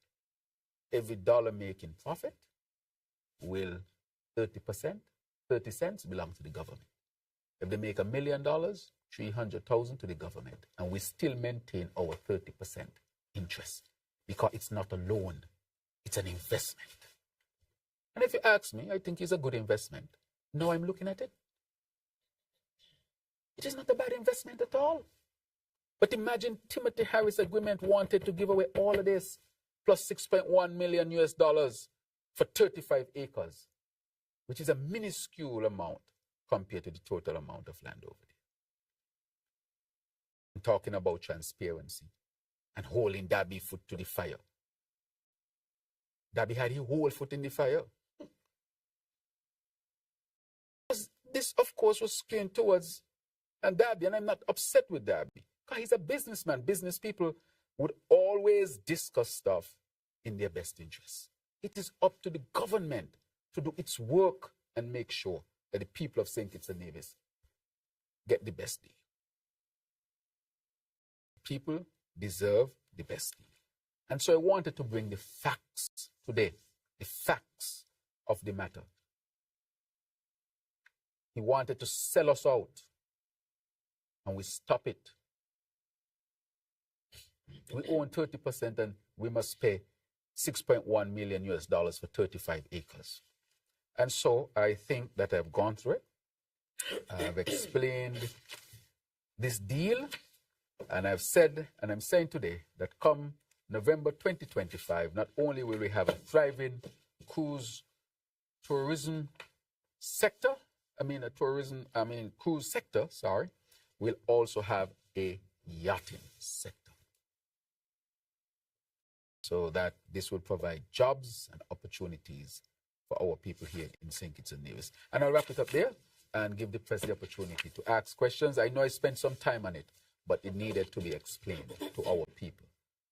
every dollar making profit will 30%, 30 cents belong to the government. If they make $1 million, 300,000 to the government, and we still maintain our 30% interest because it's not a loan, it's an investment. And if you ask me, I think it's a good investment. Now I'm looking at it. It is not a bad investment at all. But imagine Timothy Harris agreement wanted to give away all of this, plus $6.1 million US for 35 acres, which is a minuscule amount compared to the total amount of land over there. I'm talking about transparency and holding Darby foot to the fire. Darby had his whole foot in the fire. This, of course, was skewing towards Darby, and I'm not upset with Darby, because he's a businessman. Business people would always discuss stuff in their best interests. It is up to the government to do its work and make sure that the people of St. Kitts and Nevis get the best deal. People deserve the best deal. And so I wanted to bring the facts today, the facts of the matter. He wanted to sell us out, and we stop it. We own 30% and we must pay $6.1 million US for 35 acres. And so I think that I've gone through it. I've explained this deal, and I've said, and I'm saying today, that come November 2025, not only will we have a thriving cruise sector, we'll also have a yachting sector. So that this will provide jobs and opportunities for our people here in St. Kitts and Nevis. And I'll wrap it up there and give the press the opportunity to ask questions. I know I spent some time on it, but it needed to be explained to our people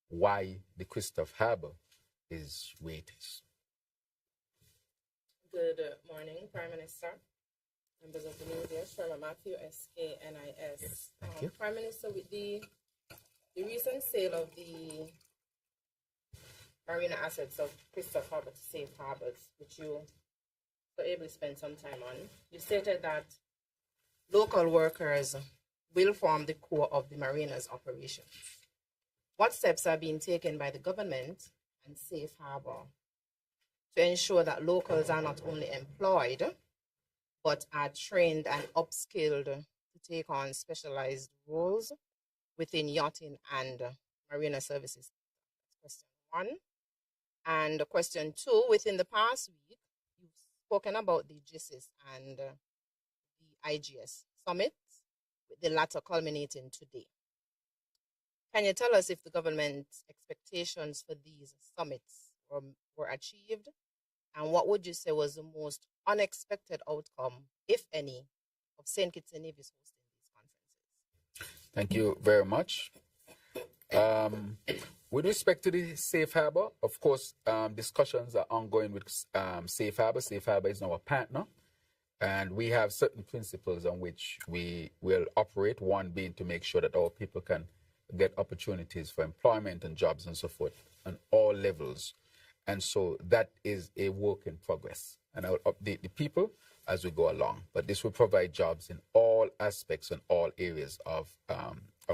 why the Christophe Harbour is where it is. Good morning, Prime Minister, members of the media, Sherman Matthew, SKNIS. Yes, thank you. Prime Minister, with the recent sale of the marina assets of Christophe Harbour to Safe Harbors, which you were able to spend some time on, you stated that local workers will form the core of the marina's operations. What steps are being taken by the government and Safe Harbor to ensure that locals are not only employed, but are trained and upskilled to take on specialized roles within yachting and marina services? That's question one. And question two, within the past week, you've spoken about the GISIS and the IGS summit, with the latter culminating today. Can you tell us if the government's expectations for these summits were achieved? And what would you say was the most unexpected outcome, if any, of St. Kitts and Nevis hosting these conferences? Thank you very much. With respect to the Safe Harbor, of course, discussions are ongoing with Safe Harbor. Safe Harbor is now a partner, and we have certain principles on which we will operate, one being to make sure that our people can get opportunities for employment and jobs and so forth on all levels. And so that is a work in progress. And I will update the people as we go along. But this will provide jobs in all aspects and all areas of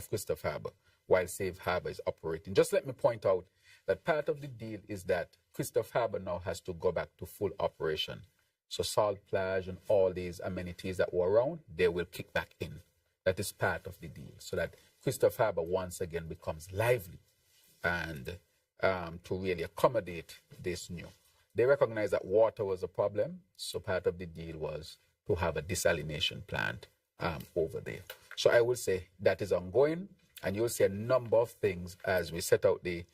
Christopher Harbour while Safe Harbour is operating. Just let me point out that part of the deal is that Christopher Harbour now has to go back to full operation. So Salt Plage and all these amenities that were around, they will kick back in. That is part of the deal, so that Christopher Harbour once again becomes lively and to really accommodate this new. They recognize that water was a problem, so part of the deal was to have a desalination plant over there. So I will say that is ongoing, and you'll see a number of things as we set out the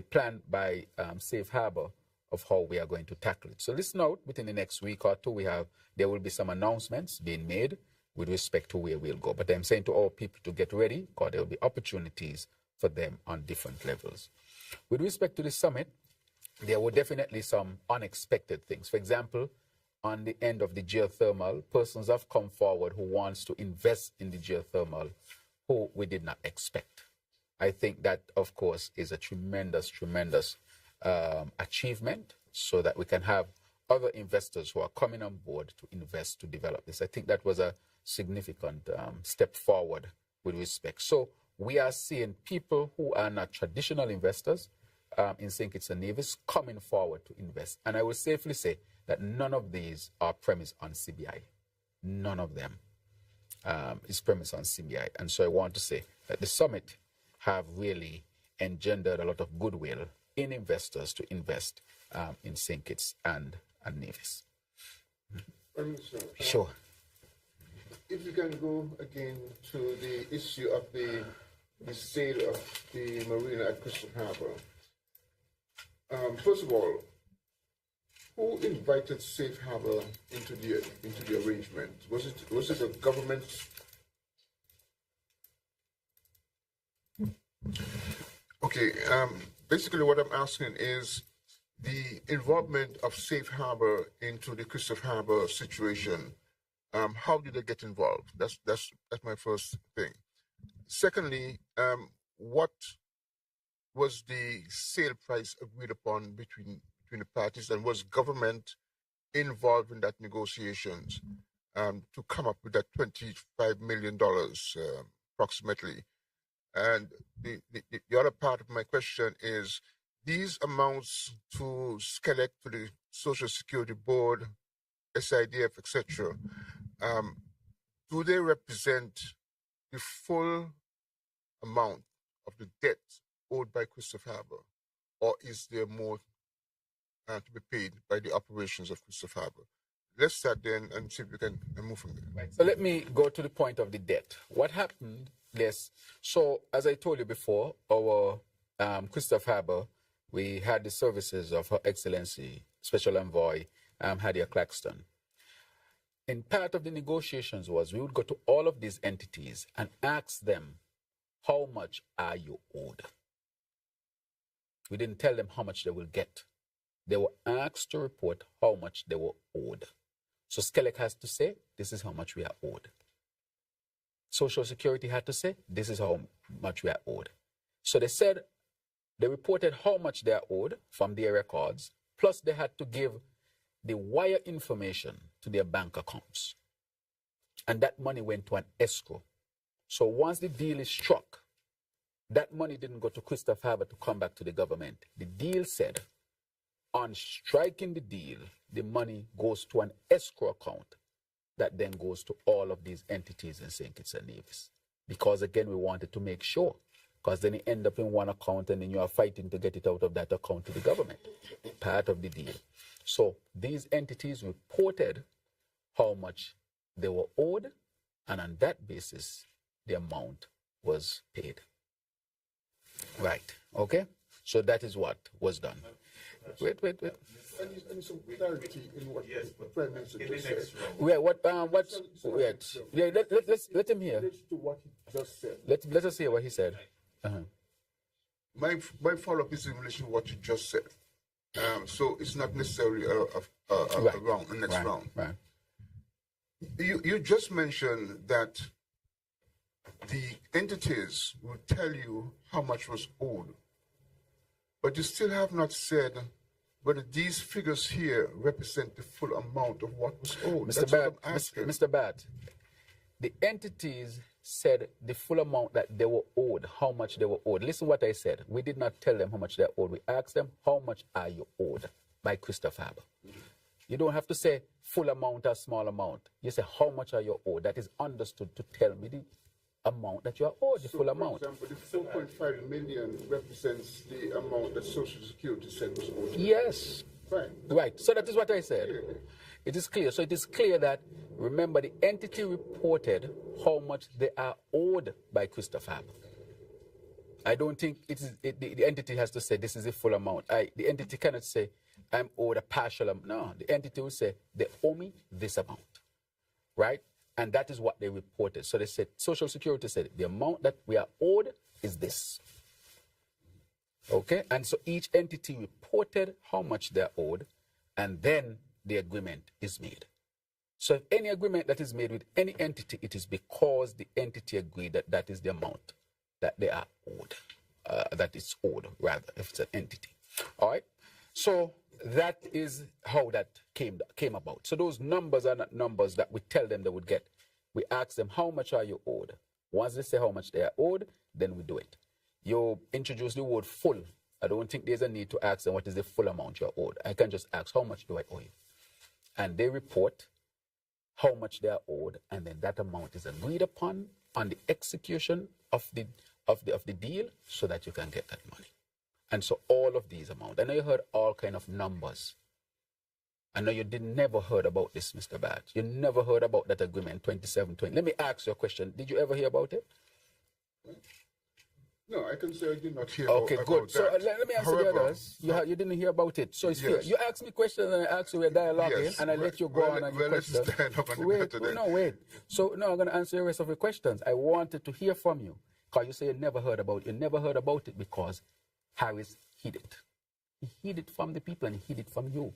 plan by Safe Harbour of how we are going to tackle it. So listen out, within the next week or two, there will be some announcements being made with respect to where we'll go. But I'm saying to all people to get ready, because there will be opportunities for them on different levels. With respect to the summit, there were definitely some unexpected things. For example, on the end of the geothermal, persons have come forward who wants to invest in the geothermal, who we did not expect. I think that, of course, is a tremendous achievement, so that we can have other investors who are coming on board to invest to develop this. I think that was a significant step forward with respect. So we are seeing people who are not traditional investors in St. Kitts and Nevis coming forward to invest. And I will safely say that none of these are premised on CBI. None of them is premised on CBI. And so I want to say that the summit have really engendered a lot of goodwill in investors to invest in St. Kitts and Nevis. Sure. If you can go again to the issue of the sale of the marina at Christopher Harbour. First of all, who invited Safe Harbour into the arrangement? Was it a government? Okay. Basically, what I'm asking is the involvement of Safe Harbour into the Christopher Harbour situation. How did they get involved? That's my first thing. Secondly, what was the sale price agreed upon between the parties, and was government involved in that negotiations to come up with that $25 million approximately? And the other part of my question is, these amounts to SCELEC, to the Social Security Board, SIDF, etc., do they represent the full amount of the debt owed by Christopher Harbour, or is there more to be paid by the operations of Christopher Harbour? Let's start then and see if we can move from there. Right. So let me go to the point of the debt. What happened? Yes. So as I told you before, our Christopher Harbour, we had the services of Her Excellency Special Envoy Hadia Claxton. In part of the negotiations was we would go to all of these entities and ask them, how much are you owed? We didn't tell them how much they will get. They were asked to report how much they were owed. So SCELEC has to say, this is how much we are owed. Social Security had to say, this is how much we are owed. So they said, they reported how much they are owed from their records, plus they had to give the wire information to their bank accounts. And that money went to an escrow. So once the deal is struck, that money didn't go to Christopher Harbour to come back to the government. The deal said, on striking the deal, the money goes to an escrow account that then goes to all of these entities in St. Kitts and Nevis. Because again, we wanted to make sure, because then you end up in one account and then you are fighting to get it out of that account to the government. Part of the deal. So these entities reported how much they were owed, and on that basis, the amount was paid. Right. Okay? So that is what was done. Wait. I need some clarity in what the Prime Minister just said. Let him hear. Relates to what he just said. Let us hear what he said. My follow-up is in relation to what you just said. So it's not necessarily a round, the next round. Right. You just mentioned that the entities will tell you how much was owed. But you still have not said whether these figures here represent the full amount of what was owed. Mr. That's Bat, what I'm asking. Mr. Bat, the entities said the full amount that they were owed, how much they were owed. Listen what I said. We did not tell them how much they're owed. We asked them, how much are you owed by Christopher Harbour? You don't have to say full amount or small amount. You say, how much are you owed? That is understood to tell me the amount that you are owed, the full amount. For example, the 4.5 million represents the amount that Social Security said was owed. Yes. Fine. Right. So that is what I said. It is clear. So it is clear that, remember, the entity reported how much they are owed by Christopher Harbour. I don't think the entity has to say this is the full amount. The entity cannot say I'm owed a partial amount. No, the entity will say they owe me this amount, right? And that is what they reported. So they said, Social Security said the amount that we are owed is this. Okay, and so each entity reported how much they're owed, and then the agreement is made. So if any agreement that is made with any entity, it is because the entity agreed that that is the amount that they are owed, that is owed, rather, if it's an entity. All right, so that is how that came about. So those numbers are not numbers that we tell them they would get. We ask them, how much are you owed? Once they say how much they are owed, then we do it. You introduce the word full. I don't think there's a need to ask them what is the full amount you're owed. I can just ask, how much do I owe you? And they report how much they are owed, and then that amount is agreed upon on the execution of the deal so that you can get that money. And so all of these amounts. I know you heard all kind of numbers. I know you never heard about this, Mr. Bat. You never heard about that agreement, 2720. Let me ask you a question. Did you ever hear about it? No, I can say I did not hear Okay, about good. So that. let me answer However, the others. You didn't hear about it. So it's fair. Yes. You ask me questions and I ask you, we're dialoguing, Yes. and I let you go on and your let's questions. stand up and Wait, debate then. no, wait. So now I'm going to answer the rest of your questions. I wanted to hear from you because you say you never heard about it. You never heard about it because Harris hid it. He hid it from the people and he hid it from you.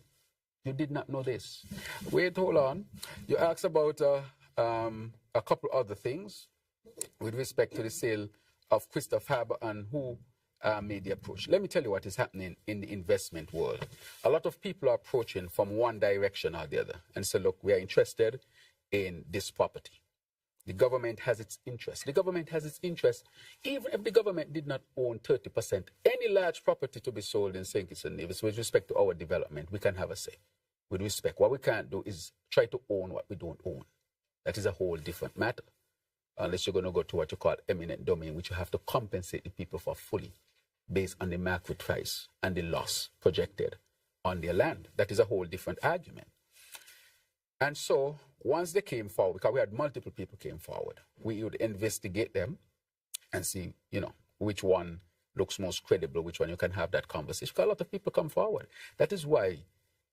You did not know this. Wait, hold on. You asked about a couple other things with respect to the sale of Christopher Harbour and who made the approach. Let me tell you what is happening in the investment world. A lot of people are approaching from one direction or the other and say, look, we are interested in this property. The government has its interest. The government has its interest. Even if the government did not own 30%, any large property to be sold in St. Kitts and Nevis, with respect to our development, we can have a say. With respect, what we can't do is try to own what we don't own. That is a whole different matter. Unless you're going to go to what you call eminent domain, which you have to compensate the people for fully based on the market price and the loss projected on their land. That is a whole different argument. And so once they came forward, because we had multiple people came forward, we would investigate them and see, which one looks most credible, which one you can have that conversation. Because a lot of people come forward. That is why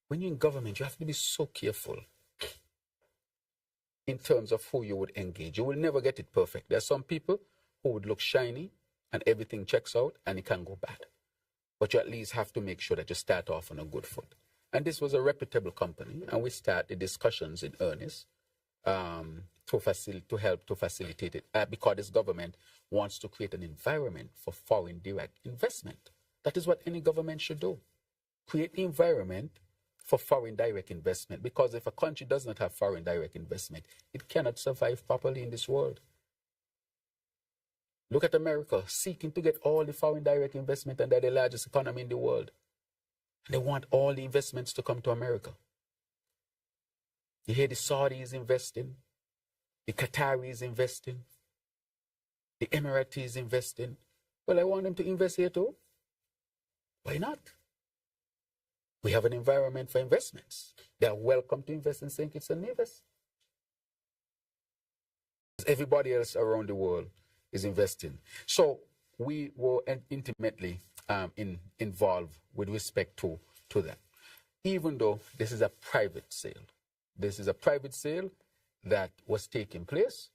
when you're in government, you have to be so careful in terms of who you would engage. You will never get it perfect. There are some people who would look shiny and everything checks out and it can go bad. But you at least have to make sure that you start off on a good foot. And this was a reputable company, and we start the discussions in earnest to help to facilitate it because this government wants to create an environment for foreign direct investment. That is what any government should do. Create the environment for foreign direct investment, because if a country does not have foreign direct investment, it cannot survive properly in this world. Look at America, seeking to get all the foreign direct investment, and they're the largest economy in the world. And they want all the investments to come to America. You hear the Saudis investing, the Qataris investing, the Emiratis investing. Well, I want them to invest here too. Why not? We have an environment for investments. They are welcome to invest in St. Kitts and Nevis. Everybody else around the world is investing. So we were intimately involved with respect to that. Even though this is a private sale. This is a private sale that was taking place,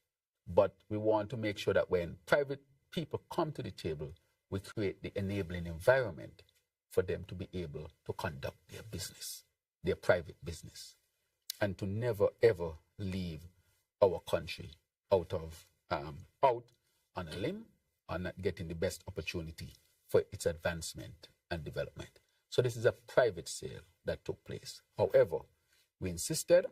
but we want to make sure that when private people come to the table, we create the enabling environment for them to be able to conduct their business, their private business, and to never, ever leave our country out of out on a limb or not getting the best opportunity for its advancement and development. So this is a private sale that took place. However, we insisted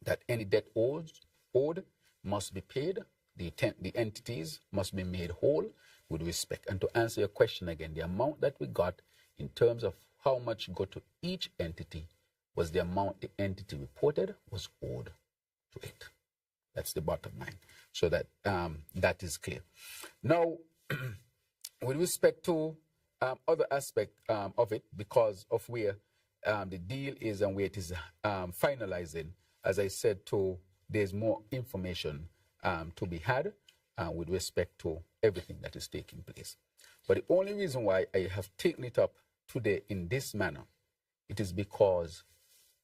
that any debt owed must be paid. The entities must be made whole with respect. And to answer your question again, the amount that we got in terms of how much go to each entity was the amount the entity reported was owed to it. That's the bottom line. So that that is clear. Now, with respect to other aspect of it, because of where the deal is and where it is finalizing, as I said, there's more information to be had with respect to everything that is taking place. But the only reason why I have taken it up today in this manner, it is because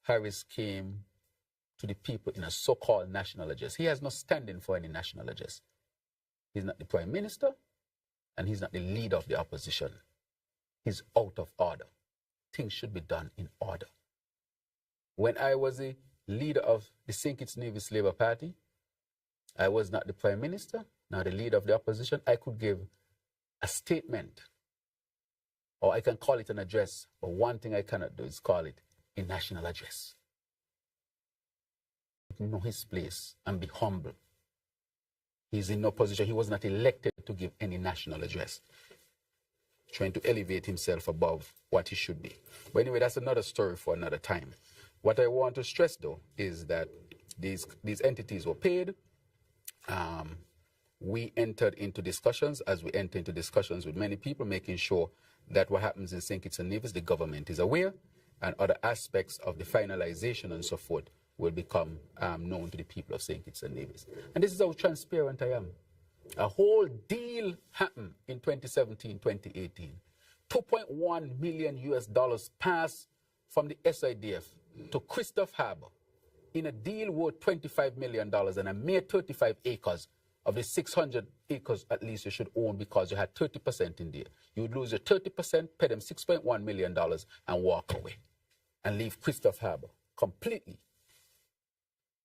Harris came to the people in a so-called national address. He has no standing for any national address. He's not the prime minister, and he's not the leader of the opposition. He's out of order. Things should be done in order. When I was the leader of the St. Kitts Nevis Labour Party, I was not the prime minister, now the leader of the opposition. I could give a statement, or I can call it an address, but one thing I cannot do is call it a national address. Know his place and be humble. He's in no position. He was not elected to give any national address, trying to elevate himself above what he should be. But anyway, that's another story for another time. What I want to stress, though, is that these entities were paid. We entered into discussions, as we enter into discussions with many people, making sure that what happens in St. Kitts and Nevis, the government is aware, and other aspects of the finalization and so forth will become known to the people of St. Kitts and Nevis. And this is how transparent I am. A whole deal happened in 2017, 2018. $2.1 million US passed from the SIDF to Christophe Harbour in a deal worth $25 million and a mere 35 acres of the 600 acres at least you should own because you had 30% in there. You would lose your 30%, pay them $6.1 million and walk away and leave Christophe Harbour completely.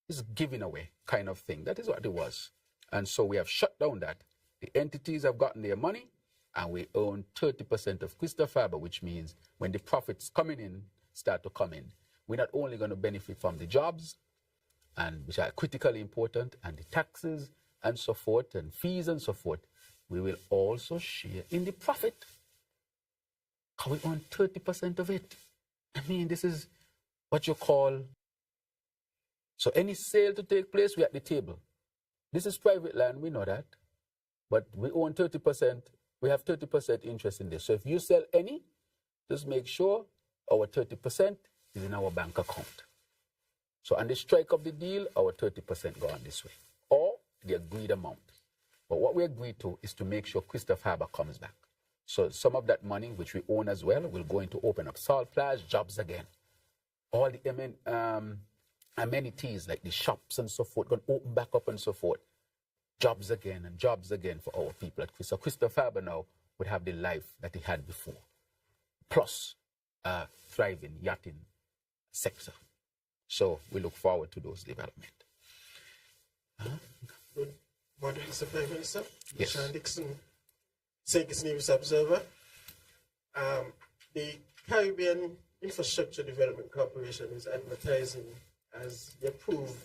It's giving away kind of thing. That is what it was. And so we have shut down that. The entities have gotten their money and we own 30% of Christophe Harbour, which means when the profits coming in start to come in, we're not only going to benefit from the jobs, and which are critically important, and the taxes and so forth, and fees and so forth, we will also share in the profit. We own 30% of it. I mean, this is what you call. So any sale to take place, we're at the table. This is private land, we know that. But we own 30%, we have 30% interest in this. So if you sell any, just make sure our 30% is in our bank account. So on the strike of the deal, our 30% go on this way, or the agreed amount. But what we agreed to is to make sure Christophe Harbour comes back. So some of that money, which we own as well, will go into open up salt plage, jobs again. All the amenities like the shops and so forth, going to open back up and so forth. Jobs again and jobs again for our people at Christophe. So Christophe Harbour now would have the life that he had before, plus a thriving yachting sector. So we look forward to those developments. Good morning, Mr. Prime Minister. Yes. Sean Dixon, St. Kitts Nevis Observer. The Caribbean Infrastructure Development Corporation is advertising as the approved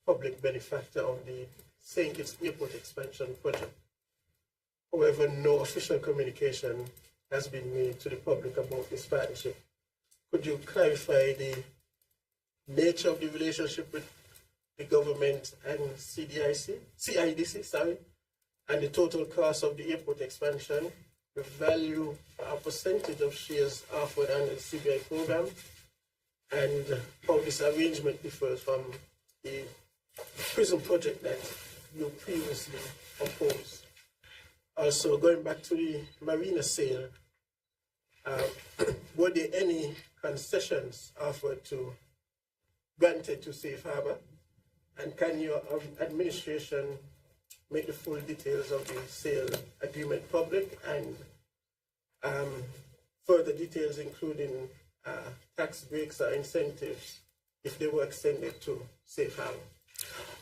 public benefactor of the St. Kitts Airport Expansion Project. However, no official communication has been made to the public about this partnership. Could you clarify the nature of the relationship with the government and CIDC, and the total cost of the airport expansion, the value or percentage of shares offered under the CBI program, and how this arrangement differs from the prison project that you previously opposed. Also, going back to the marina sale, were there any concessions granted to Safe Harbor? And can your administration make the full details of the sale agreement public, and further details including tax breaks or incentives if they were extended to Safe Harbor?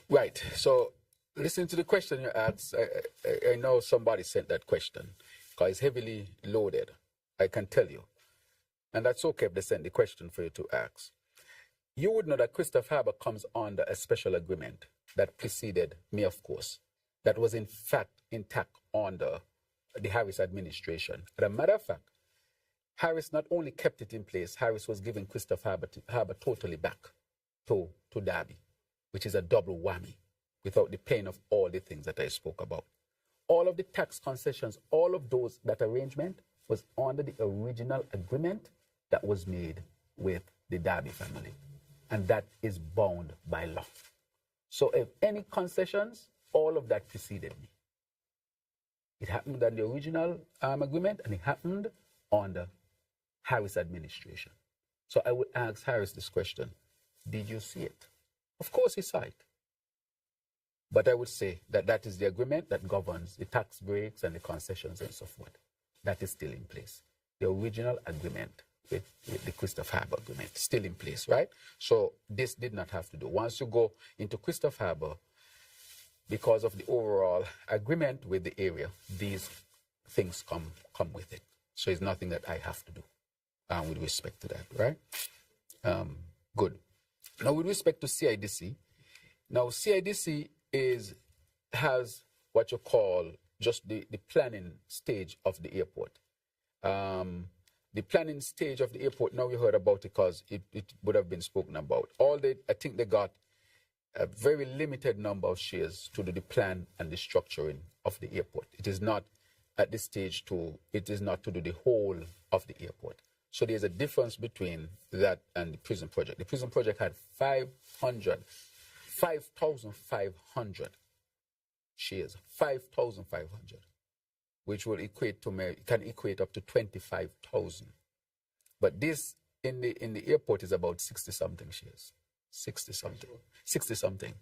Right. So Listen to the question you asked. I know somebody sent that question because it's heavily loaded. I can tell you. And that's okay if they sent the question for you to ask. You would know that Christopher Harbour comes under a special agreement that preceded me, of course, that was in fact intact under the Harris administration. As a matter of fact, Harris not only kept it in place, Harris was giving Christopher Harbour totally back to Derby, which is a double whammy without the pain of all the things that I spoke about. All of the tax concessions, all of those, that arrangement was under the original agreement that was made with the Derby family. And that is bound by law. So if any concessions, all of that preceded me. It happened under the original agreement, and it happened under Harris administration. So I would ask Harris this question: did you see it? Of course he saw it. But I would say that that is the agreement that governs the tax breaks and the concessions and so forth. That is still in place. The original agreement with the Christopher Harbour agreement still in place, right? So this did not have to do. Once you go into Christopher Harbour, because of the overall agreement with the area, these things come with it. So it's nothing that I have to do with respect to that, right? Good. Now, with respect to CIDC, now CIDC has what you call just the planning stage of the airport. The planning stage of the airport, now we heard about it because it would have been spoken about. I think they got a very limited number of shares to do the plan and the structuring of the airport. It is not at this stage it is not to do the whole of the airport. So there's a difference between that and the prison project. The prison project had 5,500 shares, 5,500, which will can equate up to 25,000. But this in the airport is about 60-something shares. 60-something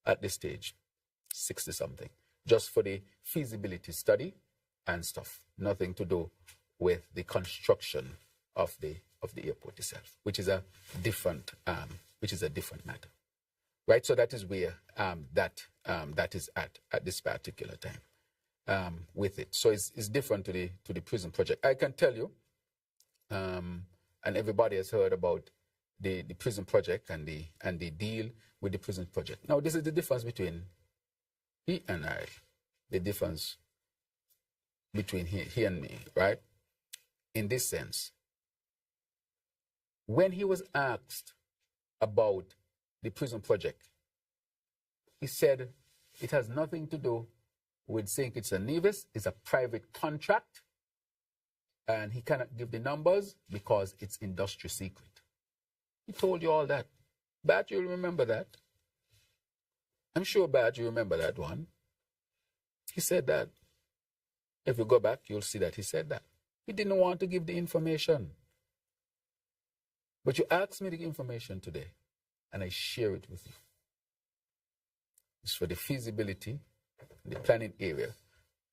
at this stage, 60-something, just for the feasibility study and stuff. Nothing to do with the construction of the airport itself, which is a different matter, right? So that is where that is at this particular time with it. So it's different to the prison project. I can tell you, and everybody has heard about the prison project and the deal with the prison project. Now, this is the difference between he and I, the difference between he and me, right? In this sense, when he was asked about the prison project, he said it has nothing to do with St. Kitts and Nevis. It's a private contract, and he cannot give the numbers because it's industry secret. He told you all that. Bat, you'll remember that. I'm sure, Bat, you remember that one. He said that. If you go back, you'll see that he said that. He didn't want to give the information. But you asked me the information today, and I share it with you. It's for the feasibility, the planning area,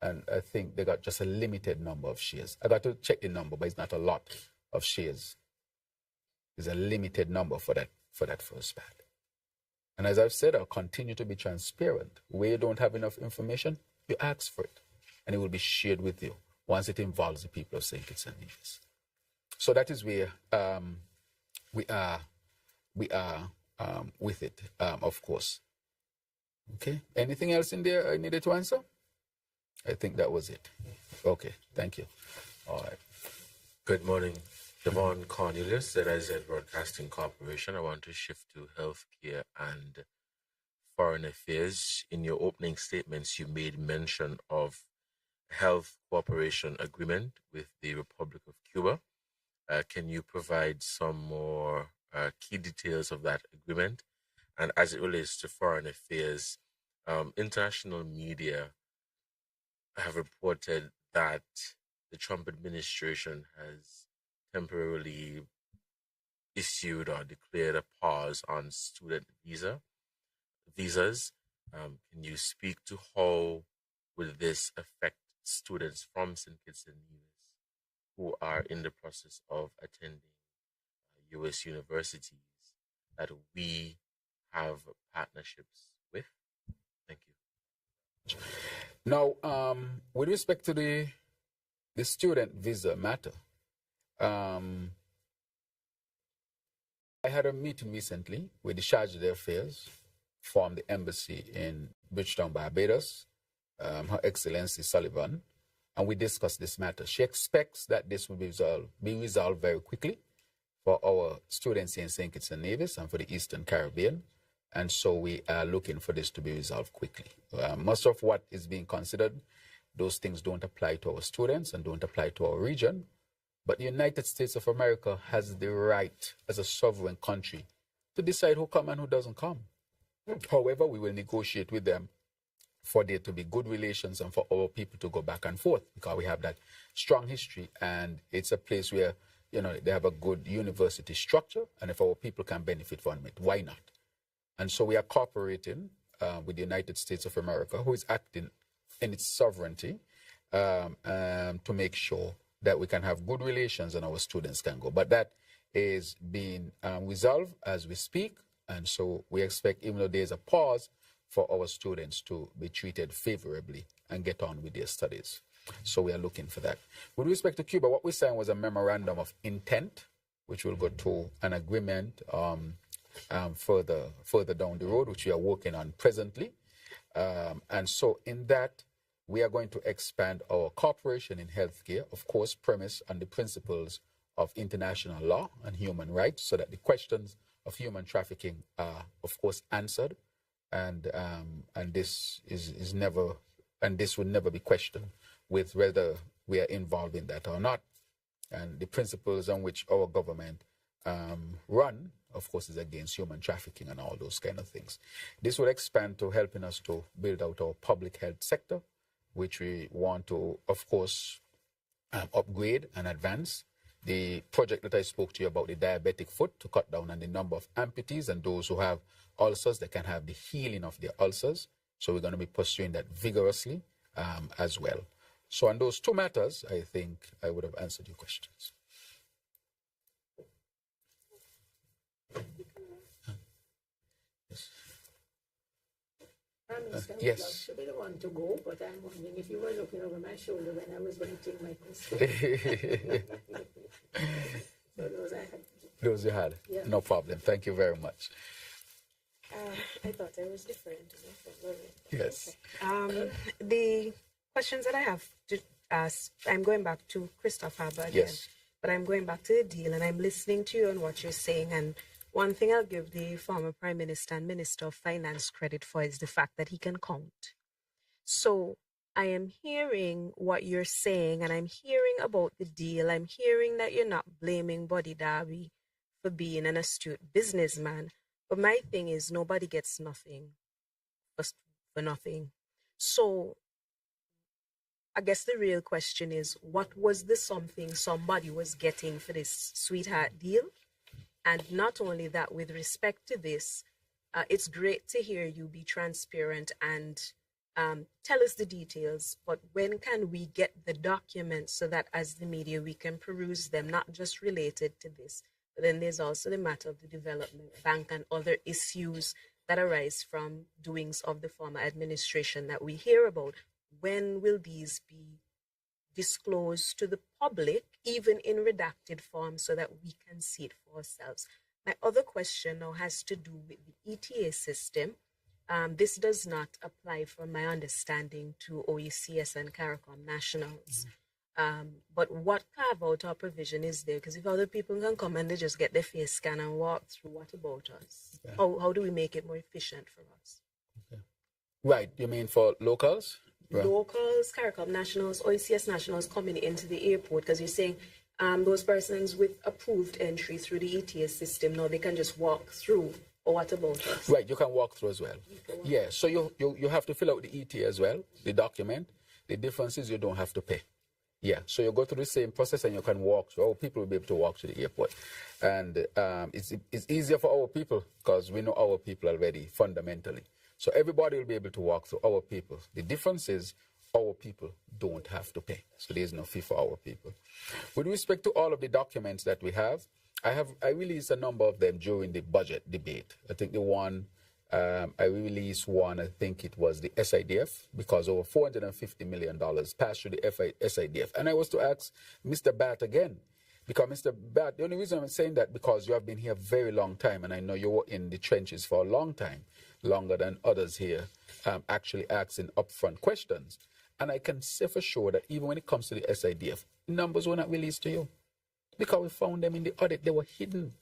and I think they got just a limited number of shares. I got to check the number, but it's not a lot of shares. There's a limited number for that first bat. And as I've said, I'll continue to be transparent. Where you don't have enough information, you ask for it, and it will be shared with you once it involves the people of St. Kitts and Nevis. So that is where we are with it, of course. Okay. Anything else in there I needed to answer? I think that was it. Okay. Thank you. All right. Good morning. Devon Cornelius, ZIZ Broadcasting Corporation. I want to shift to healthcare and foreign affairs. In your opening statements, you made mention of health cooperation agreement with the Republic of Cuba. Can you provide some more key details of that agreement? And as it relates to foreign affairs, international media have reported that the Trump administration has temporarily issued or declared a pause on student visas. Can you speak to how will this affect students from St. Kitts and Nevis who are in the process of attending U.S. universities that we have partnerships with? Thank you. Now, with respect to the student visa matter, I had a meeting recently with the Charge d'Affaires from the embassy in Bridgetown, Barbados, Her Excellency Sullivan, and we discussed this matter. She expects that this will be resolved very quickly for our students in St. Kitts and Nevis and for the Eastern Caribbean. And so we are looking for this to be resolved quickly. Most of what is being considered, those things don't apply to our students and don't apply to our region. But the United States of America has the right as a sovereign country to decide who come and who doesn't come. However, we will negotiate with them for there to be good relations and for our people to go back and forth, because we have that strong history and it's a place where, you know, they have a good university structure, and if our people can benefit from it, why not? And so we are cooperating with the United States of America, who is acting in its sovereignty to make sure that we can have good relations and our students can go. But that is being resolved as we speak. And so we expect, even though there's a pause, for our students to be treated favorably and get on with their studies. So we are looking for that. With respect to Cuba, what we signed was a memorandum of intent, which will go to an agreement further down the road, which we are working on presently. And so in that, we are going to expand our cooperation in healthcare, of course, premise on the principles of international law and human rights, so that the questions of human trafficking are, of course, answered. And this is never, and this would never be questioned with whether we are involved in that or not. And the principles on which our government run, of course, is against human trafficking and all those kind of things. This will expand to helping us to build out our public health sector, which we want to, of course, upgrade and advance. The project that I spoke to you about, the diabetic foot, to cut down on the number of amputees and those who have ulcers, they can have the healing of their ulcers. So we're going to be pursuing that vigorously as well. So on those two matters, I think I would have answered your questions. Yes. I would love to be the one to go, but I'm wondering if you were looking over my shoulder when I was writing my question. So those I had. Those you had? Yeah. No problem. Thank you very much. I thought I was different. Yes. The questions that I have to ask, I'm going back to Christoph Harbour again. Yes. But I'm going back to the deal, and I'm listening to you and what you're saying. And one thing I'll give the former Prime Minister and Minister of Finance credit for is the fact that he can count. So I am hearing what you're saying, and I'm hearing about the deal. I'm hearing that you're not blaming Buddy Darby for being an astute businessman. But my thing is, nobody gets nothing for nothing. So I guess the real question is, what was the something somebody was getting for this sweetheart deal? And not only that, with respect to this, it's great to hear you be transparent and tell us the details, but when can we get the documents so that as the media we can peruse them, not just related to this, but then there's also the matter of the development bank and other issues that arise from doings of the former administration that we hear about. When will these be disclosed to the public, even in redacted form, so that we can see it for ourselves? My other question now has to do with the ETA system. This does not apply, from my understanding, to OECS and CARICOM nationals. But what carve-out or provision is there? Because if other people can come and they just get their face scan and walk through, what about us? Okay. How do we make it more efficient for us? Okay. Right, you mean for locals? Right. Locals, CARICOM nationals, OECS nationals coming into the airport, because you're saying those persons with approved entry through the ETS system, now they can just walk through. Or what about us? Right, you can walk through as well. Yeah, so you have to fill out the ETA as well, the document. The difference is you don't have to pay. Yeah, so you go through the same process and you can walk through. Our people will be able to walk to the airport. And it's easier for our people because we know our people already fundamentally. So everybody will be able to walk through, our people. The difference is our people don't have to pay. So there's no fee for our people. With respect to all of the documents that we have, I released a number of them during the budget debate. I think the one I released one, I think it was the SIDF, because over $450 million passed through the SIDF. And I was to ask Mr. Bat again, because Mr. Bat, the only reason I'm saying that, because you have been here a very long time, and I know you were in the trenches for a long time, longer than others here, actually asking upfront questions. And I can say for sure that even when it comes to the SIDF, numbers were not released to you, because we found them in the audit. They were hidden.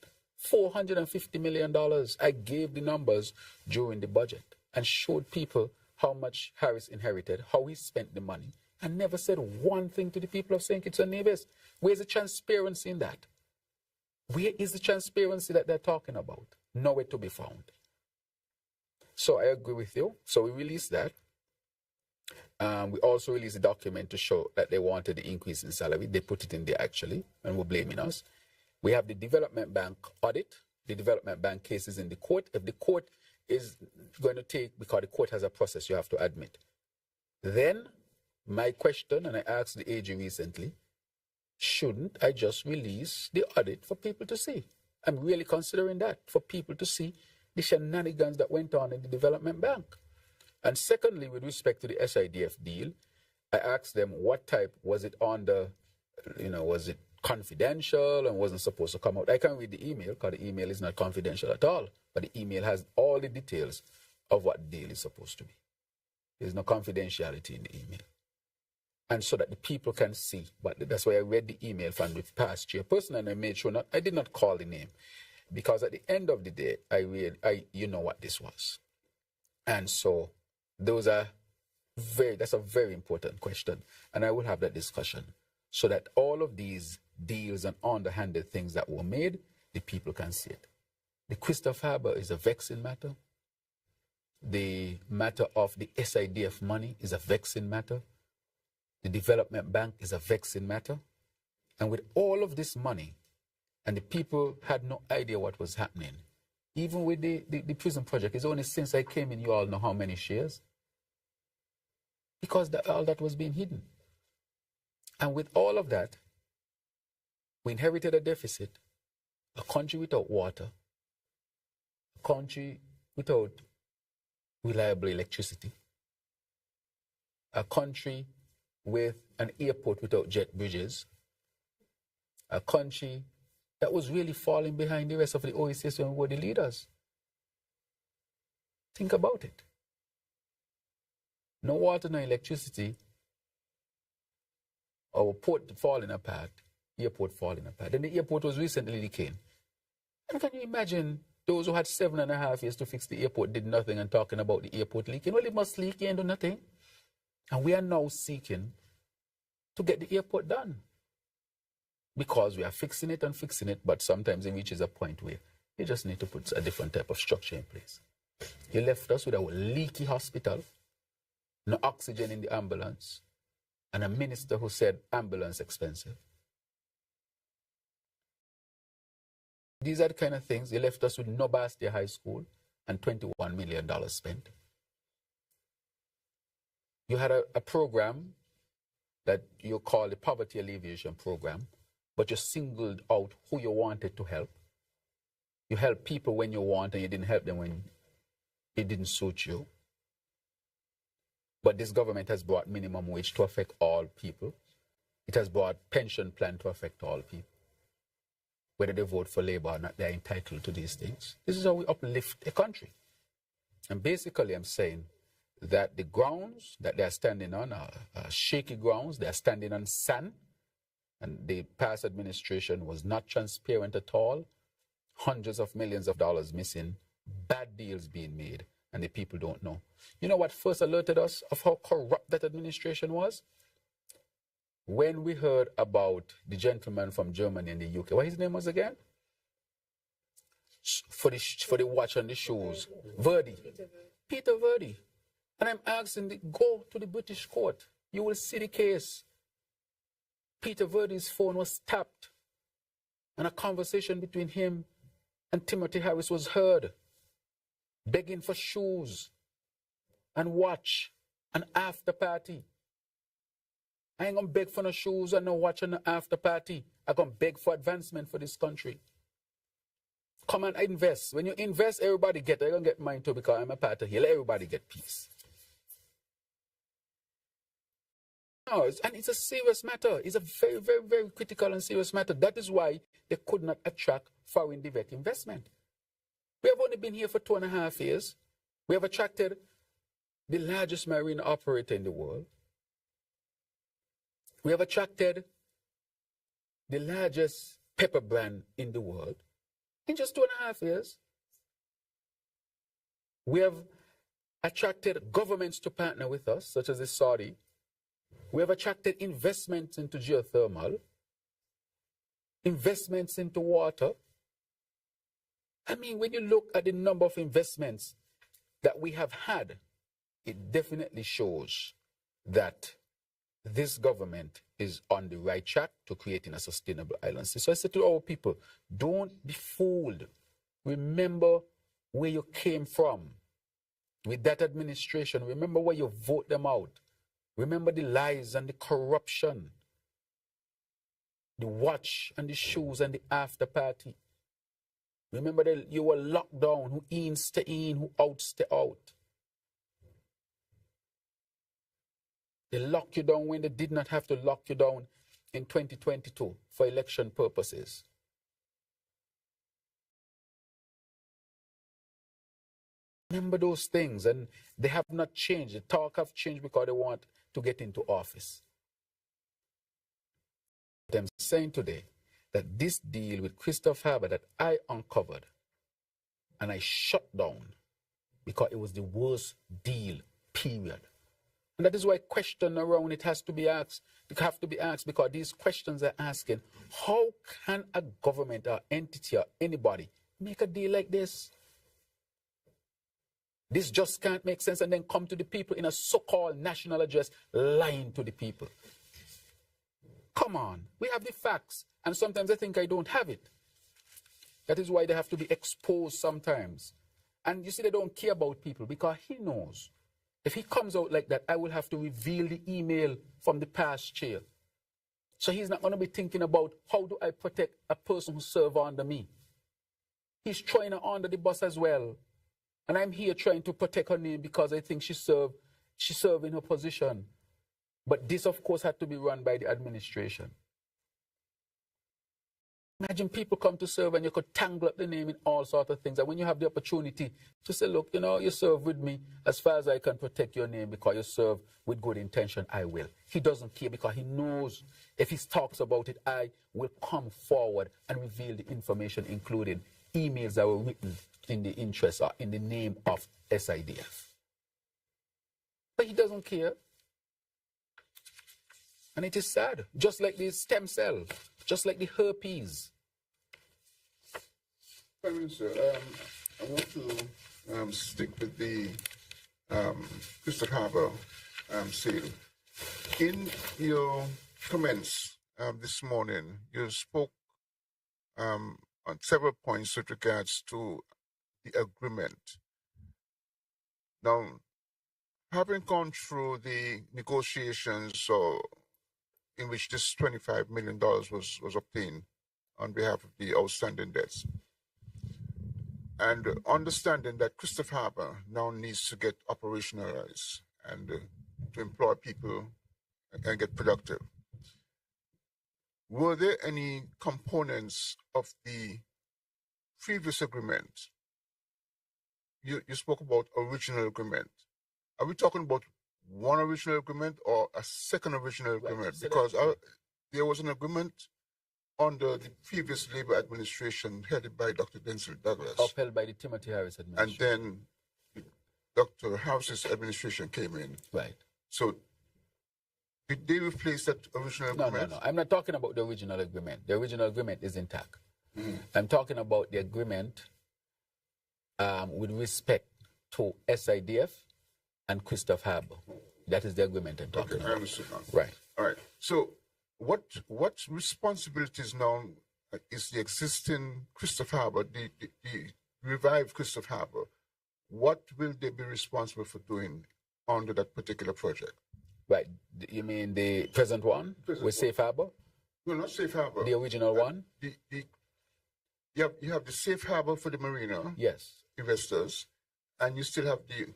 $450 million. I gave the numbers during the budget and showed people how much Harris inherited, how he spent the money, and never said one thing to the people of St. Kitts and Nevis. Where's the transparency in that? Where is the transparency that they're talking about? Nowhere to be found. So I agree with you. So we released that. We also released a document to show that they wanted the increase in salary. They put it in there actually, and were blaming us. We have the development bank audit. The development bank case is in the court. If the court is going to take, because the court has a process you have to admit, then my question, and I asked the AG recently, shouldn't I just release the audit for people to see? I'm really considering that, for people to see the shenanigans that went on in the development bank. And secondly, with respect to the SIDF deal, I asked them what type, was it under, was it confidential and wasn't supposed to come out? I can read the email, because the email is not confidential at all, but the email has all the details of what the deal is supposed to be. There's no confidentiality in the email. And so that the people can see. But that's why I read the email from the past chairperson, and I made sure I did not call the name, because at the end of the day, you know what this was. And so that's a very important question. And I will have that discussion so that all of these deals and underhanded things that were made, the people can see it. The Christopher Harbour is a vexing matter. The matter of the SIDF money is a vexing matter. The development bank is a vexing matter. And with all of this money, and the people had no idea what was happening, even with the prison project, it's only since I came in, you all know how many shares, because all that was being hidden. And with all of that, we inherited a deficit, a country without water, a country without reliable electricity, a country with an airport without jet bridges, a country that was really falling behind the rest of the OECS when we were the leaders. Think about it. No water, no electricity, our port falling apart, airport falling apart. Then the airport was recently decaying. And can you imagine those who had 7.5 years to fix the airport did nothing and talking about the airport leaking? Well, it must leak and do nothing. And we are now seeking to get the airport done, because we are fixing it, but sometimes it reaches a point where you just need to put a different type of structure in place. You left us with a leaky hospital, no oxygen in the ambulance, and a minister who said ambulance expensive. These are the kind of things. You left us with no Bastia High School and $21 million spent. You had a program that you call the Poverty Alleviation Program, but you singled out who you wanted to help. You helped people when you want, and you didn't help them when it didn't suit you. But this government has brought minimum wage to affect all people. It has brought pension plan to affect all people. Whether they vote for Labour or not, they're entitled to these things. This is how we uplift a country. And basically, I'm saying that the grounds that they're standing on are shaky grounds. They're standing on sand. And the past administration was not transparent at all. Hundreds of millions of dollars missing, bad deals being made, and the people don't know. You know what first alerted us of how corrupt that administration was? When we heard about the gentleman from Germany and the UK, what his name was again? For the watch and the shoes. Verdi. Peter Verdi. And I'm asking, go to the British court. You will see the case. Peter Verdi's phone was tapped, and a conversation between him and Timothy Harris was heard, begging for shoes and watch, an after party. I ain't gonna beg for no shoes and no watch and no after party. I'm gonna beg for advancement for this country. come and invest. When you invest, everybody get. They're going to get mine too because I'm a part of here. Let everybody get peace. No, and it's a serious matter. It's a very, very, very critical and serious matter. That is why they could not attract foreign direct investment. We have only been here for 2.5 years. We have attracted the largest marine operator in the world. We have attracted the largest pepper brand in the world in just 2.5 years. We have attracted governments to partner with us, such as the Saudi. We have attracted investments into geothermal, investments into water. I mean, when you look at the number of investments that we have had, it definitely shows that this government is on the right track to creating a sustainable island. So I say to our people, don't be fooled. Remember where you came from with that administration. Remember where you vote them out. Remember the lies and the corruption, the watch and the shoes and the after party. Remember that you were locked down, who in stay in, who out stay out. They locked you down when they did not have to lock you down in 2022 for election purposes. Remember those things, and they have not changed. The talk have changed because they want to get into office. I'm saying today that this deal with Christopher Harbour that I uncovered and I shut down because it was the worst deal, period. And that is why question around it has to be asked. It have to be asked because these questions are asking, how can a government or entity or anybody make a deal like this? This just can't make sense, and then come to the people in a so-called national address lying to the people. Come on, we have the facts, and sometimes I think I don't have it. That is why they have to be exposed sometimes. And you see, they don't care about people because he knows. If he comes out like that, I will have to reveal the email from the past chair. So he's not going to be thinking about how do I protect a person who serves under me. He's trying her under the bus as well. And I'm here trying to protect her name because I think she served in her position. But this, of course, had to be run by the administration. Imagine people come to serve and you could tangle up the name in all sorts of things. And when you have the opportunity to say, look, you know, you serve with me, as far as I can protect your name because you serve with good intention, I will. He doesn't care because he knows if he talks about it, I will come forward and reveal the information, including emails that were written in the interest or in the name of SIDF. But he doesn't care. And it is sad, just like the stem cell, just like the herpes. Prime Minister, I want to stick with the Christopher Harbour sale. In your comments this morning, you spoke on several points with regards to the agreement. Now, having gone through the negotiations in which this $25 million was obtained on behalf of the outstanding debts, and understanding that Christopher Harbour now needs to get operationalized and to employ people and get productive, were there any components of the previous agreement? You spoke about original agreement. Are we talking about one original agreement or a second original agreement? Because there was an agreement under the previous Labour administration headed by Dr. Denzel Douglas. Upheld by the Timothy Harris administration. And then Dr. Harris's administration came in. Right. So did they replace that original agreement? No. I'm not talking about the original agreement. The original agreement is intact. I'm talking about the agreement with respect to SIDF and Christopher Harbour. That is the agreement I'm talking about. I understand now. Right. All right. So what responsibilities now is the existing Christopher Harbour, the revived Christopher Harbour, what will they be responsible for doing under that particular project? Right. You mean the present one with Safe Harbour? No, not Safe Harbour. The original one? you have the safe harbor for the marina Yes. investors, and you still have the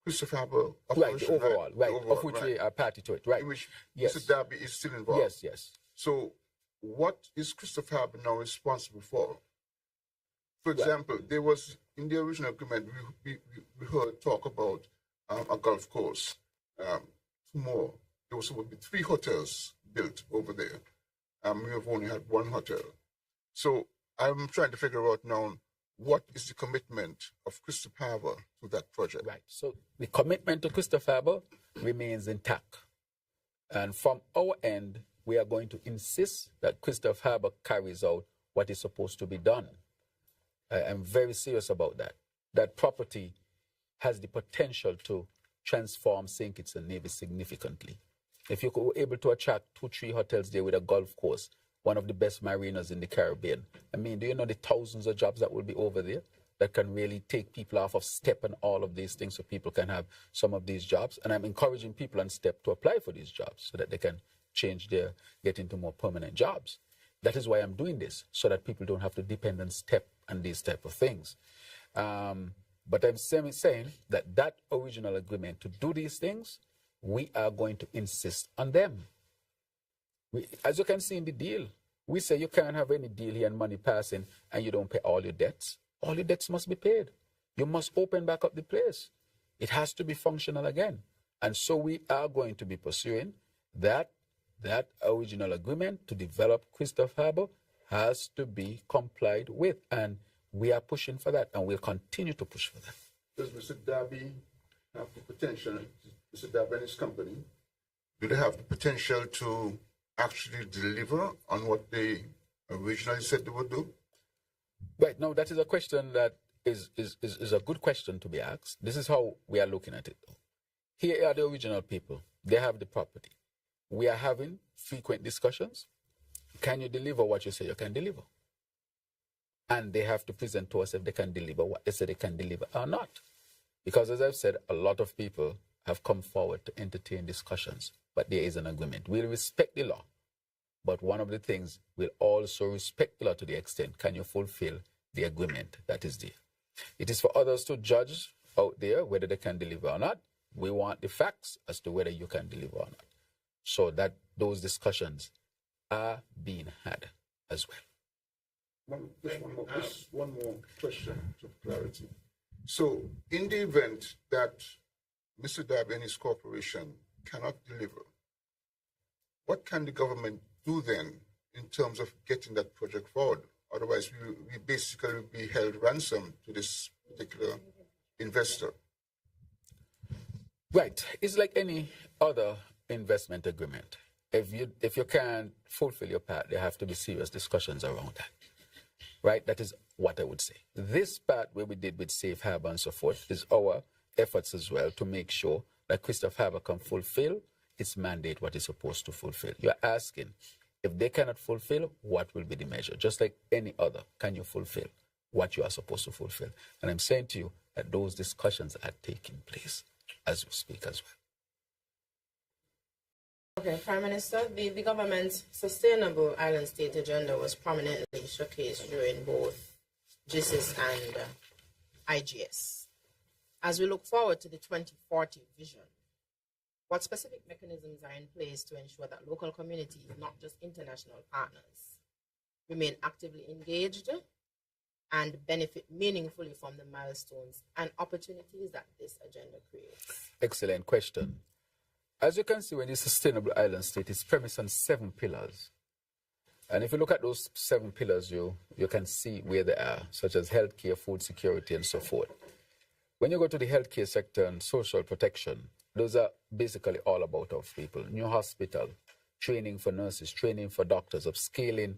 Christopher Harbour Right, operation, the overall, right, The overall, of which right. we are party to it, right. In which Yes. Mr. Darby is still involved. Yes, yes. So, what is Christopher Harbour now responsible for? For example, there was in the original agreement we heard talk about a golf course. Two more. There was supposed to be 3 hotels built over there. We have only had 1 hotel. So I'm trying to figure out now what is the commitment of Christopher Harbour to that project. Right. So the commitment to Christopher Harbour remains intact. And from our end, we are going to insist that Christopher Harbour carries out what is supposed to be done. I'm very serious about that. That property has the potential to transform St. Kitts and Nevis significantly. If you were able to attract 2-3 hotels there with a golf course, one of the best marinas in the Caribbean, I mean, do you know the thousands of jobs that will be over there that can really take people off of STEP and all of these things so people can have some of these jobs? And I'm encouraging people on STEP to apply for these jobs so that they can get into more permanent jobs. That is why I'm doing this, so that people don't have to depend on STEP and these type of things. But I'm saying that original agreement to do these things, we are going to insist on them. As you can see in the deal, we say you can't have any deal here and money passing and you don't pay all your debts. All your debts must be paid. You must open back up the place. It has to be functional again. And so we are going to be pursuing that original agreement to develop Christopher Harbour has to be complied with. And we are pushing for that, and we'll continue to push for that. Does Mr. Darby have the potential, Mr. Darby and his company, do they have the potential to actually deliver on what they originally said they would do? Right. Now, that is a question that is a good question to be asked. This is how we are looking at it. Here are the original people. They have the property. We are having frequent discussions. Can you deliver what you say you can deliver? And they have to present to us if they can deliver what they say they can deliver or not. Because as I've said, a lot of people have come forward to entertain discussions, but there is an agreement. We'll respect the law, but one of the things, we'll also respect the law to the extent, can you fulfill the agreement that is there? It is for others to judge out there whether they can deliver or not. We want the facts as to whether you can deliver or not. So that those discussions are being had as well. One more question for clarity. So, in the event that Mr. Darby and his corporation cannot deliver, what can the government do then in terms of getting that project forward? Otherwise, we basically will be held ransom to this particular investor. Right. It's like any other investment agreement. If you can't fulfill your part, there have to be serious discussions around that. Right? That is what I would say. This part where we did with Safe Harbor and so forth is our efforts as well to make sure that Christopher Harbour can fulfill its mandate, what it's supposed to fulfill. You're asking, if they cannot fulfill, what will be the measure? Just like any other, can you fulfill what you are supposed to fulfill? And I'm saying to you that those discussions are taking place as we speak as well. Okay, Prime Minister, the government's Sustainable Island State agenda was prominently showcased during both GISIS and IGS. As we look forward to the 2040 vision, what specific mechanisms are in place to ensure that local communities, not just international partners, remain actively engaged and benefit meaningfully from the milestones and opportunities that this agenda creates? Excellent question. As you can see, when the Sustainable Island State is premised on 7 pillars. And if you look at those 7 pillars, you can see where they are, such as healthcare, food security, and so forth. When you go to the healthcare sector and social protection, those are basically all about our people. New hospital, training for nurses, training for doctors, upscaling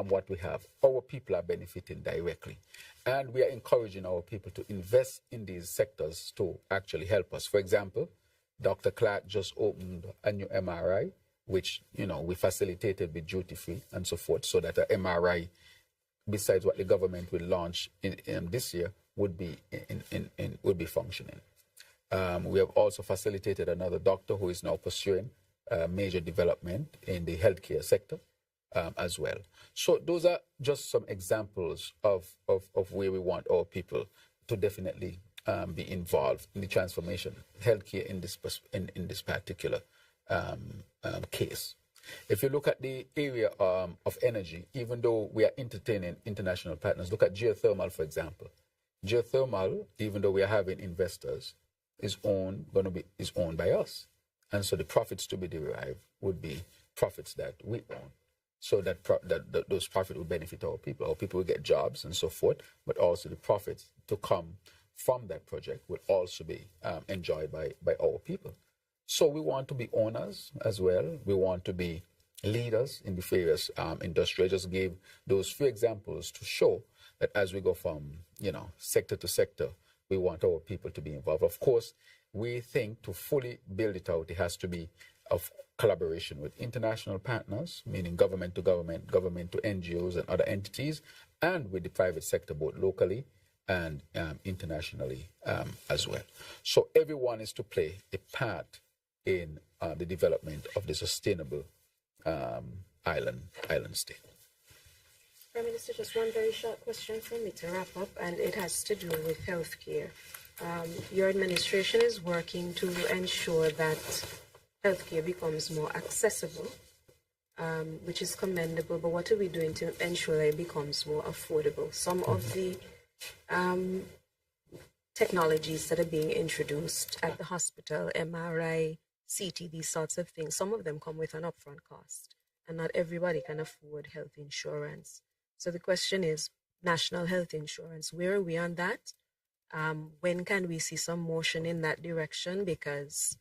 what we have. Our people are benefiting directly. And we are encouraging our people to invest in these sectors to actually help us. For example, Dr. Clark just opened a new MRI, which, we facilitated with duty-free and so forth, so that an MRI, besides what the government will launch in this year, would be functioning. We have also facilitated another doctor who is now pursuing major development in the healthcare sector. as well. So those are just some examples of where we want our people to definitely be involved in the transformation, healthcare in this particular case. If you look at the area of energy, even though we are entertaining international partners, look at geothermal, for example. Geothermal, even though we are having investors, is owned by us. And so the profits to be derived would be profits that we own. So that those profits will benefit our people. Our people will get jobs and so forth, but also the profits to come from that project will also be enjoyed by our people. So we want to be owners as well. We want to be leaders in the various industry. I just gave those few examples to show that as we go from sector to sector, we want our people to be involved. Of course, we think to fully build it out, it has to be of collaboration with international partners, meaning government to government, government to NGOs and other entities, and with the private sector, both locally and internationally as well. So everyone is to play a part in the development of the sustainable island state. Prime Minister, just one very short question from me to wrap up, and it has to do with healthcare. Your administration is working to ensure that healthcare becomes more accessible, which is commendable, but what are we doing to ensure that it becomes more affordable? Some of the technologies that are being introduced at the hospital, MRI, CT, these sorts of things, some of them come with an upfront cost, and not everybody can afford health insurance. So the question is, national health insurance, where are we on that? When can we see some motion in that direction? Because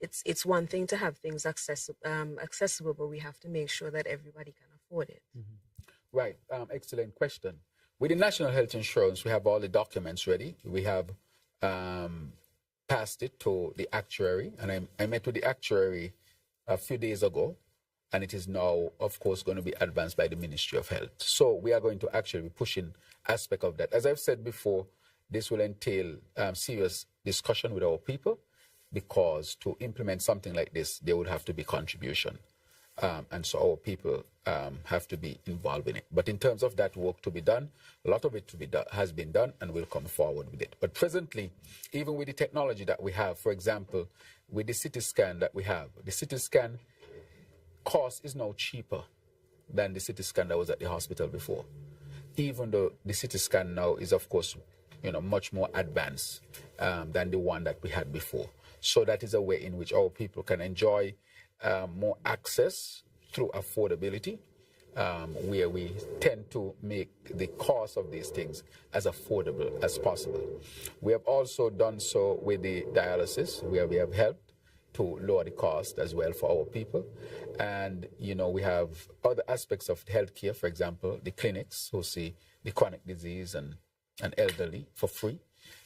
it's one thing to have things accessible, but we have to make sure that everybody can afford it. Mm-hmm. Right. Excellent question. With the national health insurance, we have all the documents ready. We have passed it to the actuary, and I met with the actuary a few days ago, and it is now, of course, going to be advanced by the Ministry of Health. So we are going to actually be pushing aspect of that. As I've said before, this will entail serious discussion with our people, because to implement something like this, there would have to be contribution. And so our people have to be involved in it. But in terms of that work to be done, a lot of it has been done, and we'll come forward with it. But presently, even with the technology that we have, for example, with the CT scan that we have, the CT scan cost is now cheaper than the CT scan that was at the hospital before. Even though the CT scan now is, of course, much more advanced than the one that we had before. So that is a way in which our people can enjoy more access through affordability, where we tend to make the cost of these things as affordable as possible. We have also done so with the dialysis, where we have helped to lower the cost as well for our people. And, we have other aspects of healthcare, for example, the clinics who see the chronic disease and elderly for free,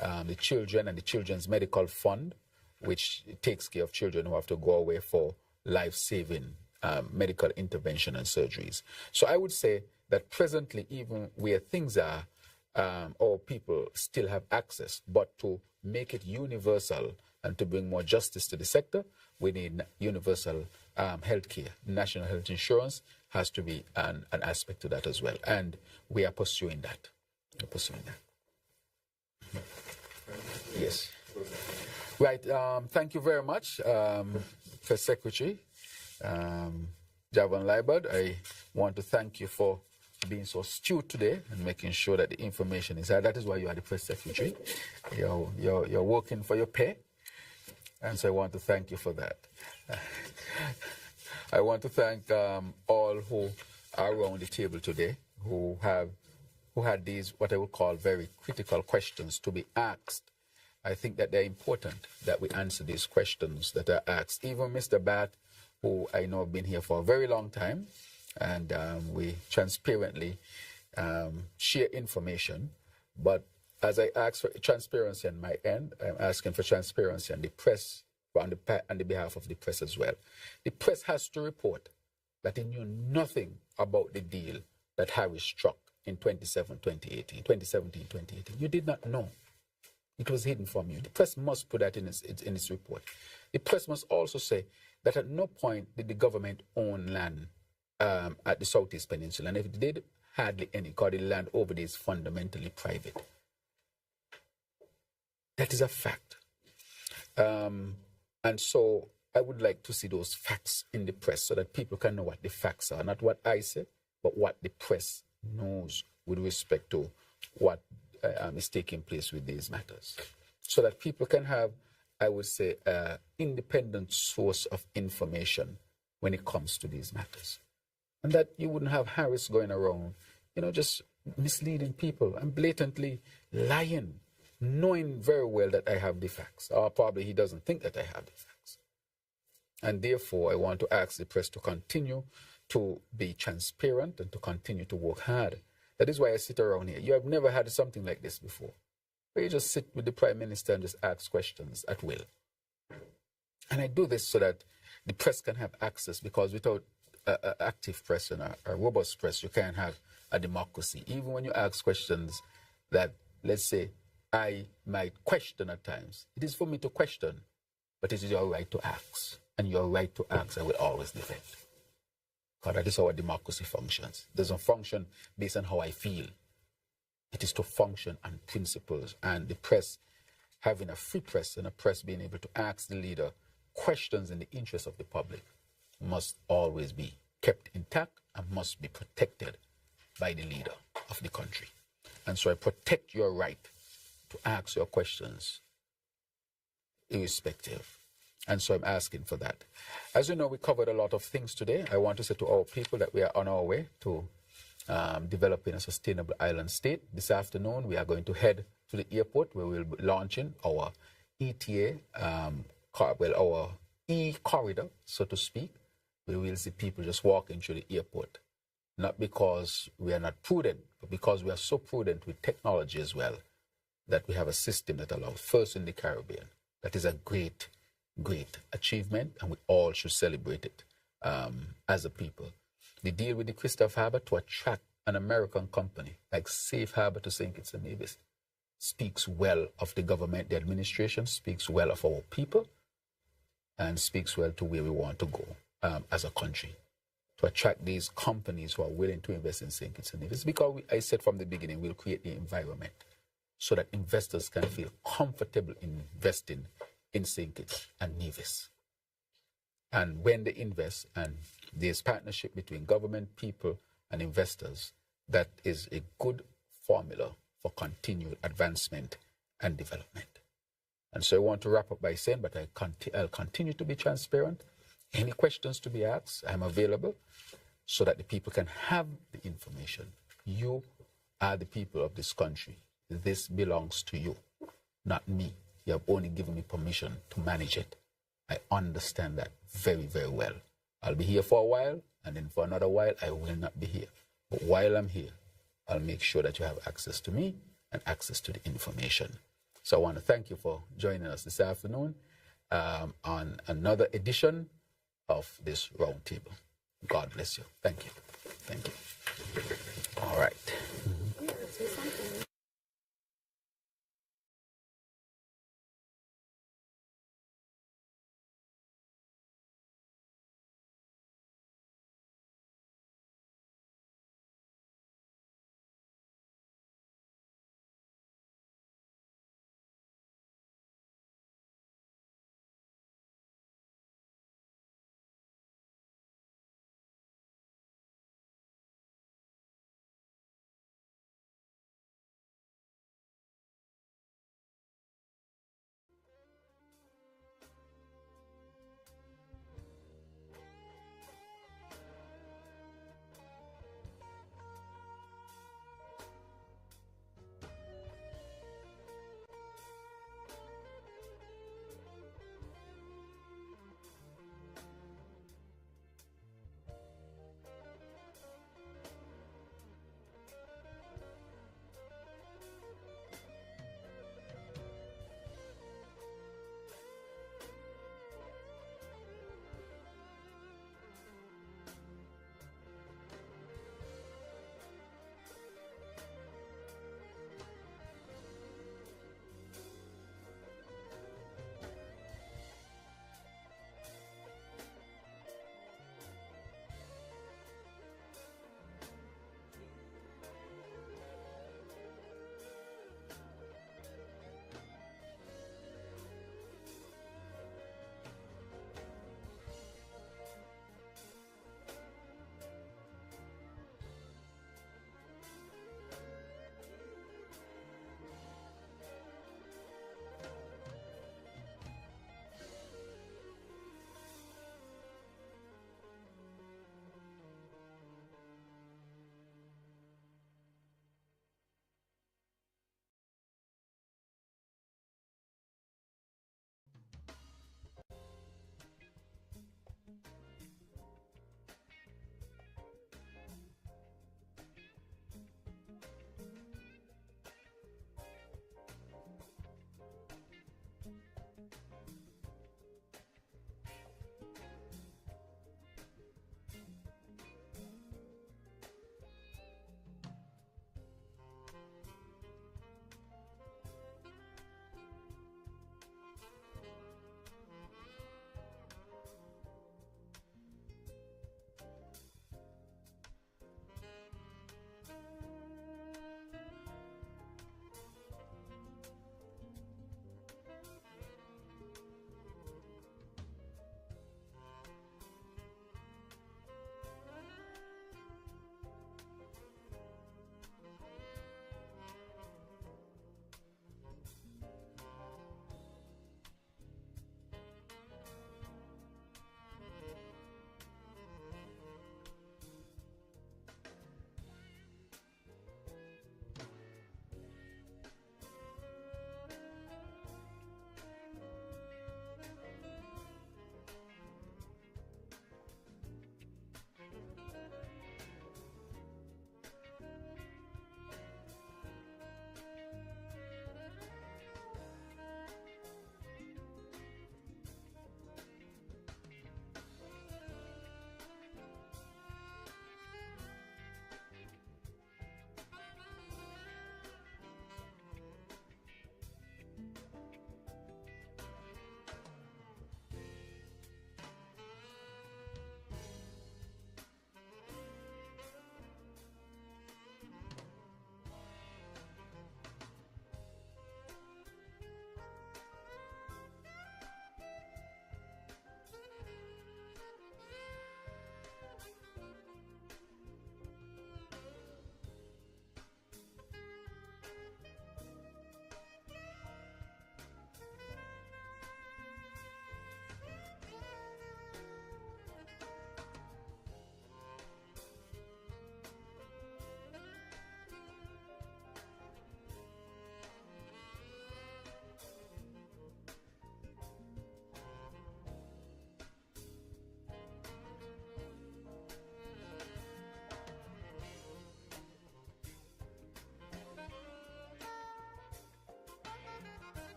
the children and the Children's Medical Fund, which takes care of children who have to go away for life-saving medical intervention and surgeries. So I would say that presently, even where things are, our people still have access, but to make it universal and to bring more justice to the sector, we need universal healthcare. National health insurance has to be an aspect to that as well, and we are pursuing that. Yes. Right. Thank you very much, First Secretary Javon Liebert. I want to thank you for being so astute today and making sure that the information is out. That is why you are the Press Secretary. You're working for your pay, and so I want to thank you for that. I want to thank all who are around the table today who had these, what I would call, very critical questions to be asked. I think that they're important that we answer these questions that are asked. Even Mr. Bat, who I know have been here for a very long time, and we transparently share information. But as I ask for transparency on my end, I'm asking for transparency on the press, on the behalf of the press as well. The press has to report that it knew nothing about the deal that Harris struck in 2017, 2018. You did not know. It was hidden from you. The press must put that in its report. The press must also say that at no point did the government own land at the Southeast Peninsula. And if it did, hardly any, because the land over there is fundamentally private. That is a fact. And so I would like to see those facts in the press so that people can know what the facts are, not what I say, but what the press knows with respect to what is taking place with these matters. So that people can have, I would say, an independent source of information when it comes to these matters. And that you wouldn't have Harris going around, just misleading people and blatantly lying, knowing very well that I have the facts, or probably he doesn't think that I have the facts. And therefore, I want to ask the press to continue to be transparent and to continue to work hard. That is why I sit around here. You have never had something like this before, where you just sit with the Prime Minister and just ask questions at will. And I do this so that the press can have access, because without an active press and a robust press, you can't have a democracy. Even when you ask questions that, let's say, I might question at times, it is for me to question, but it is your right to ask. And your right to ask I will always defend. Because that is how a democracy functions. It doesn't function based on how I feel. It is to function on principles. And the press, having a free press and a press being able to ask the leader questions in the interest of the public, must always be kept intact and must be protected by the leader of the country. And so I protect your right to ask your questions irrespective. And so I'm asking for that. As you know, we covered a lot of things today. I want to say to our people that we are on our way to developing a sustainable island state. This afternoon, we are going to head to the airport where we'll be launching our ETA, our E-corridor, so to speak, where we'll see people just walking through the airport. Not because we are not prudent, but because we are so prudent with technology as well, that we have a system that allows, first in the Caribbean. That is a great achievement, and we all should celebrate it as a people. The deal with the Christopher Harbour to attract an American company like Safe Harbor to St. Kitts and Nevis speaks well of the government, the administration, speaks well of our people, and speaks well to where we want to go as a country. To attract these companies who are willing to invest in St. Kitts and Nevis, because I said from the beginning, we'll create the environment so that investors can feel comfortable investing in St. Kitts and Nevis. And when they invest, and there's partnership between government, people, and investors, that is a good formula for continued advancement and development. And so I want to wrap up by saying, but I'll continue to be transparent. Any questions to be asked, I'm available so that the people can have the information. You are the people of this country. This belongs to you, not me. You have only given me permission to manage it. I understand that very, very well. I'll be here for a while, and then for another while, I will not be here. But while I'm here, I'll make sure that you have access to me and access to the information. So I want to thank you for joining us this afternoon on another edition of this roundtable. God bless you. Thank you. Thank you. All right.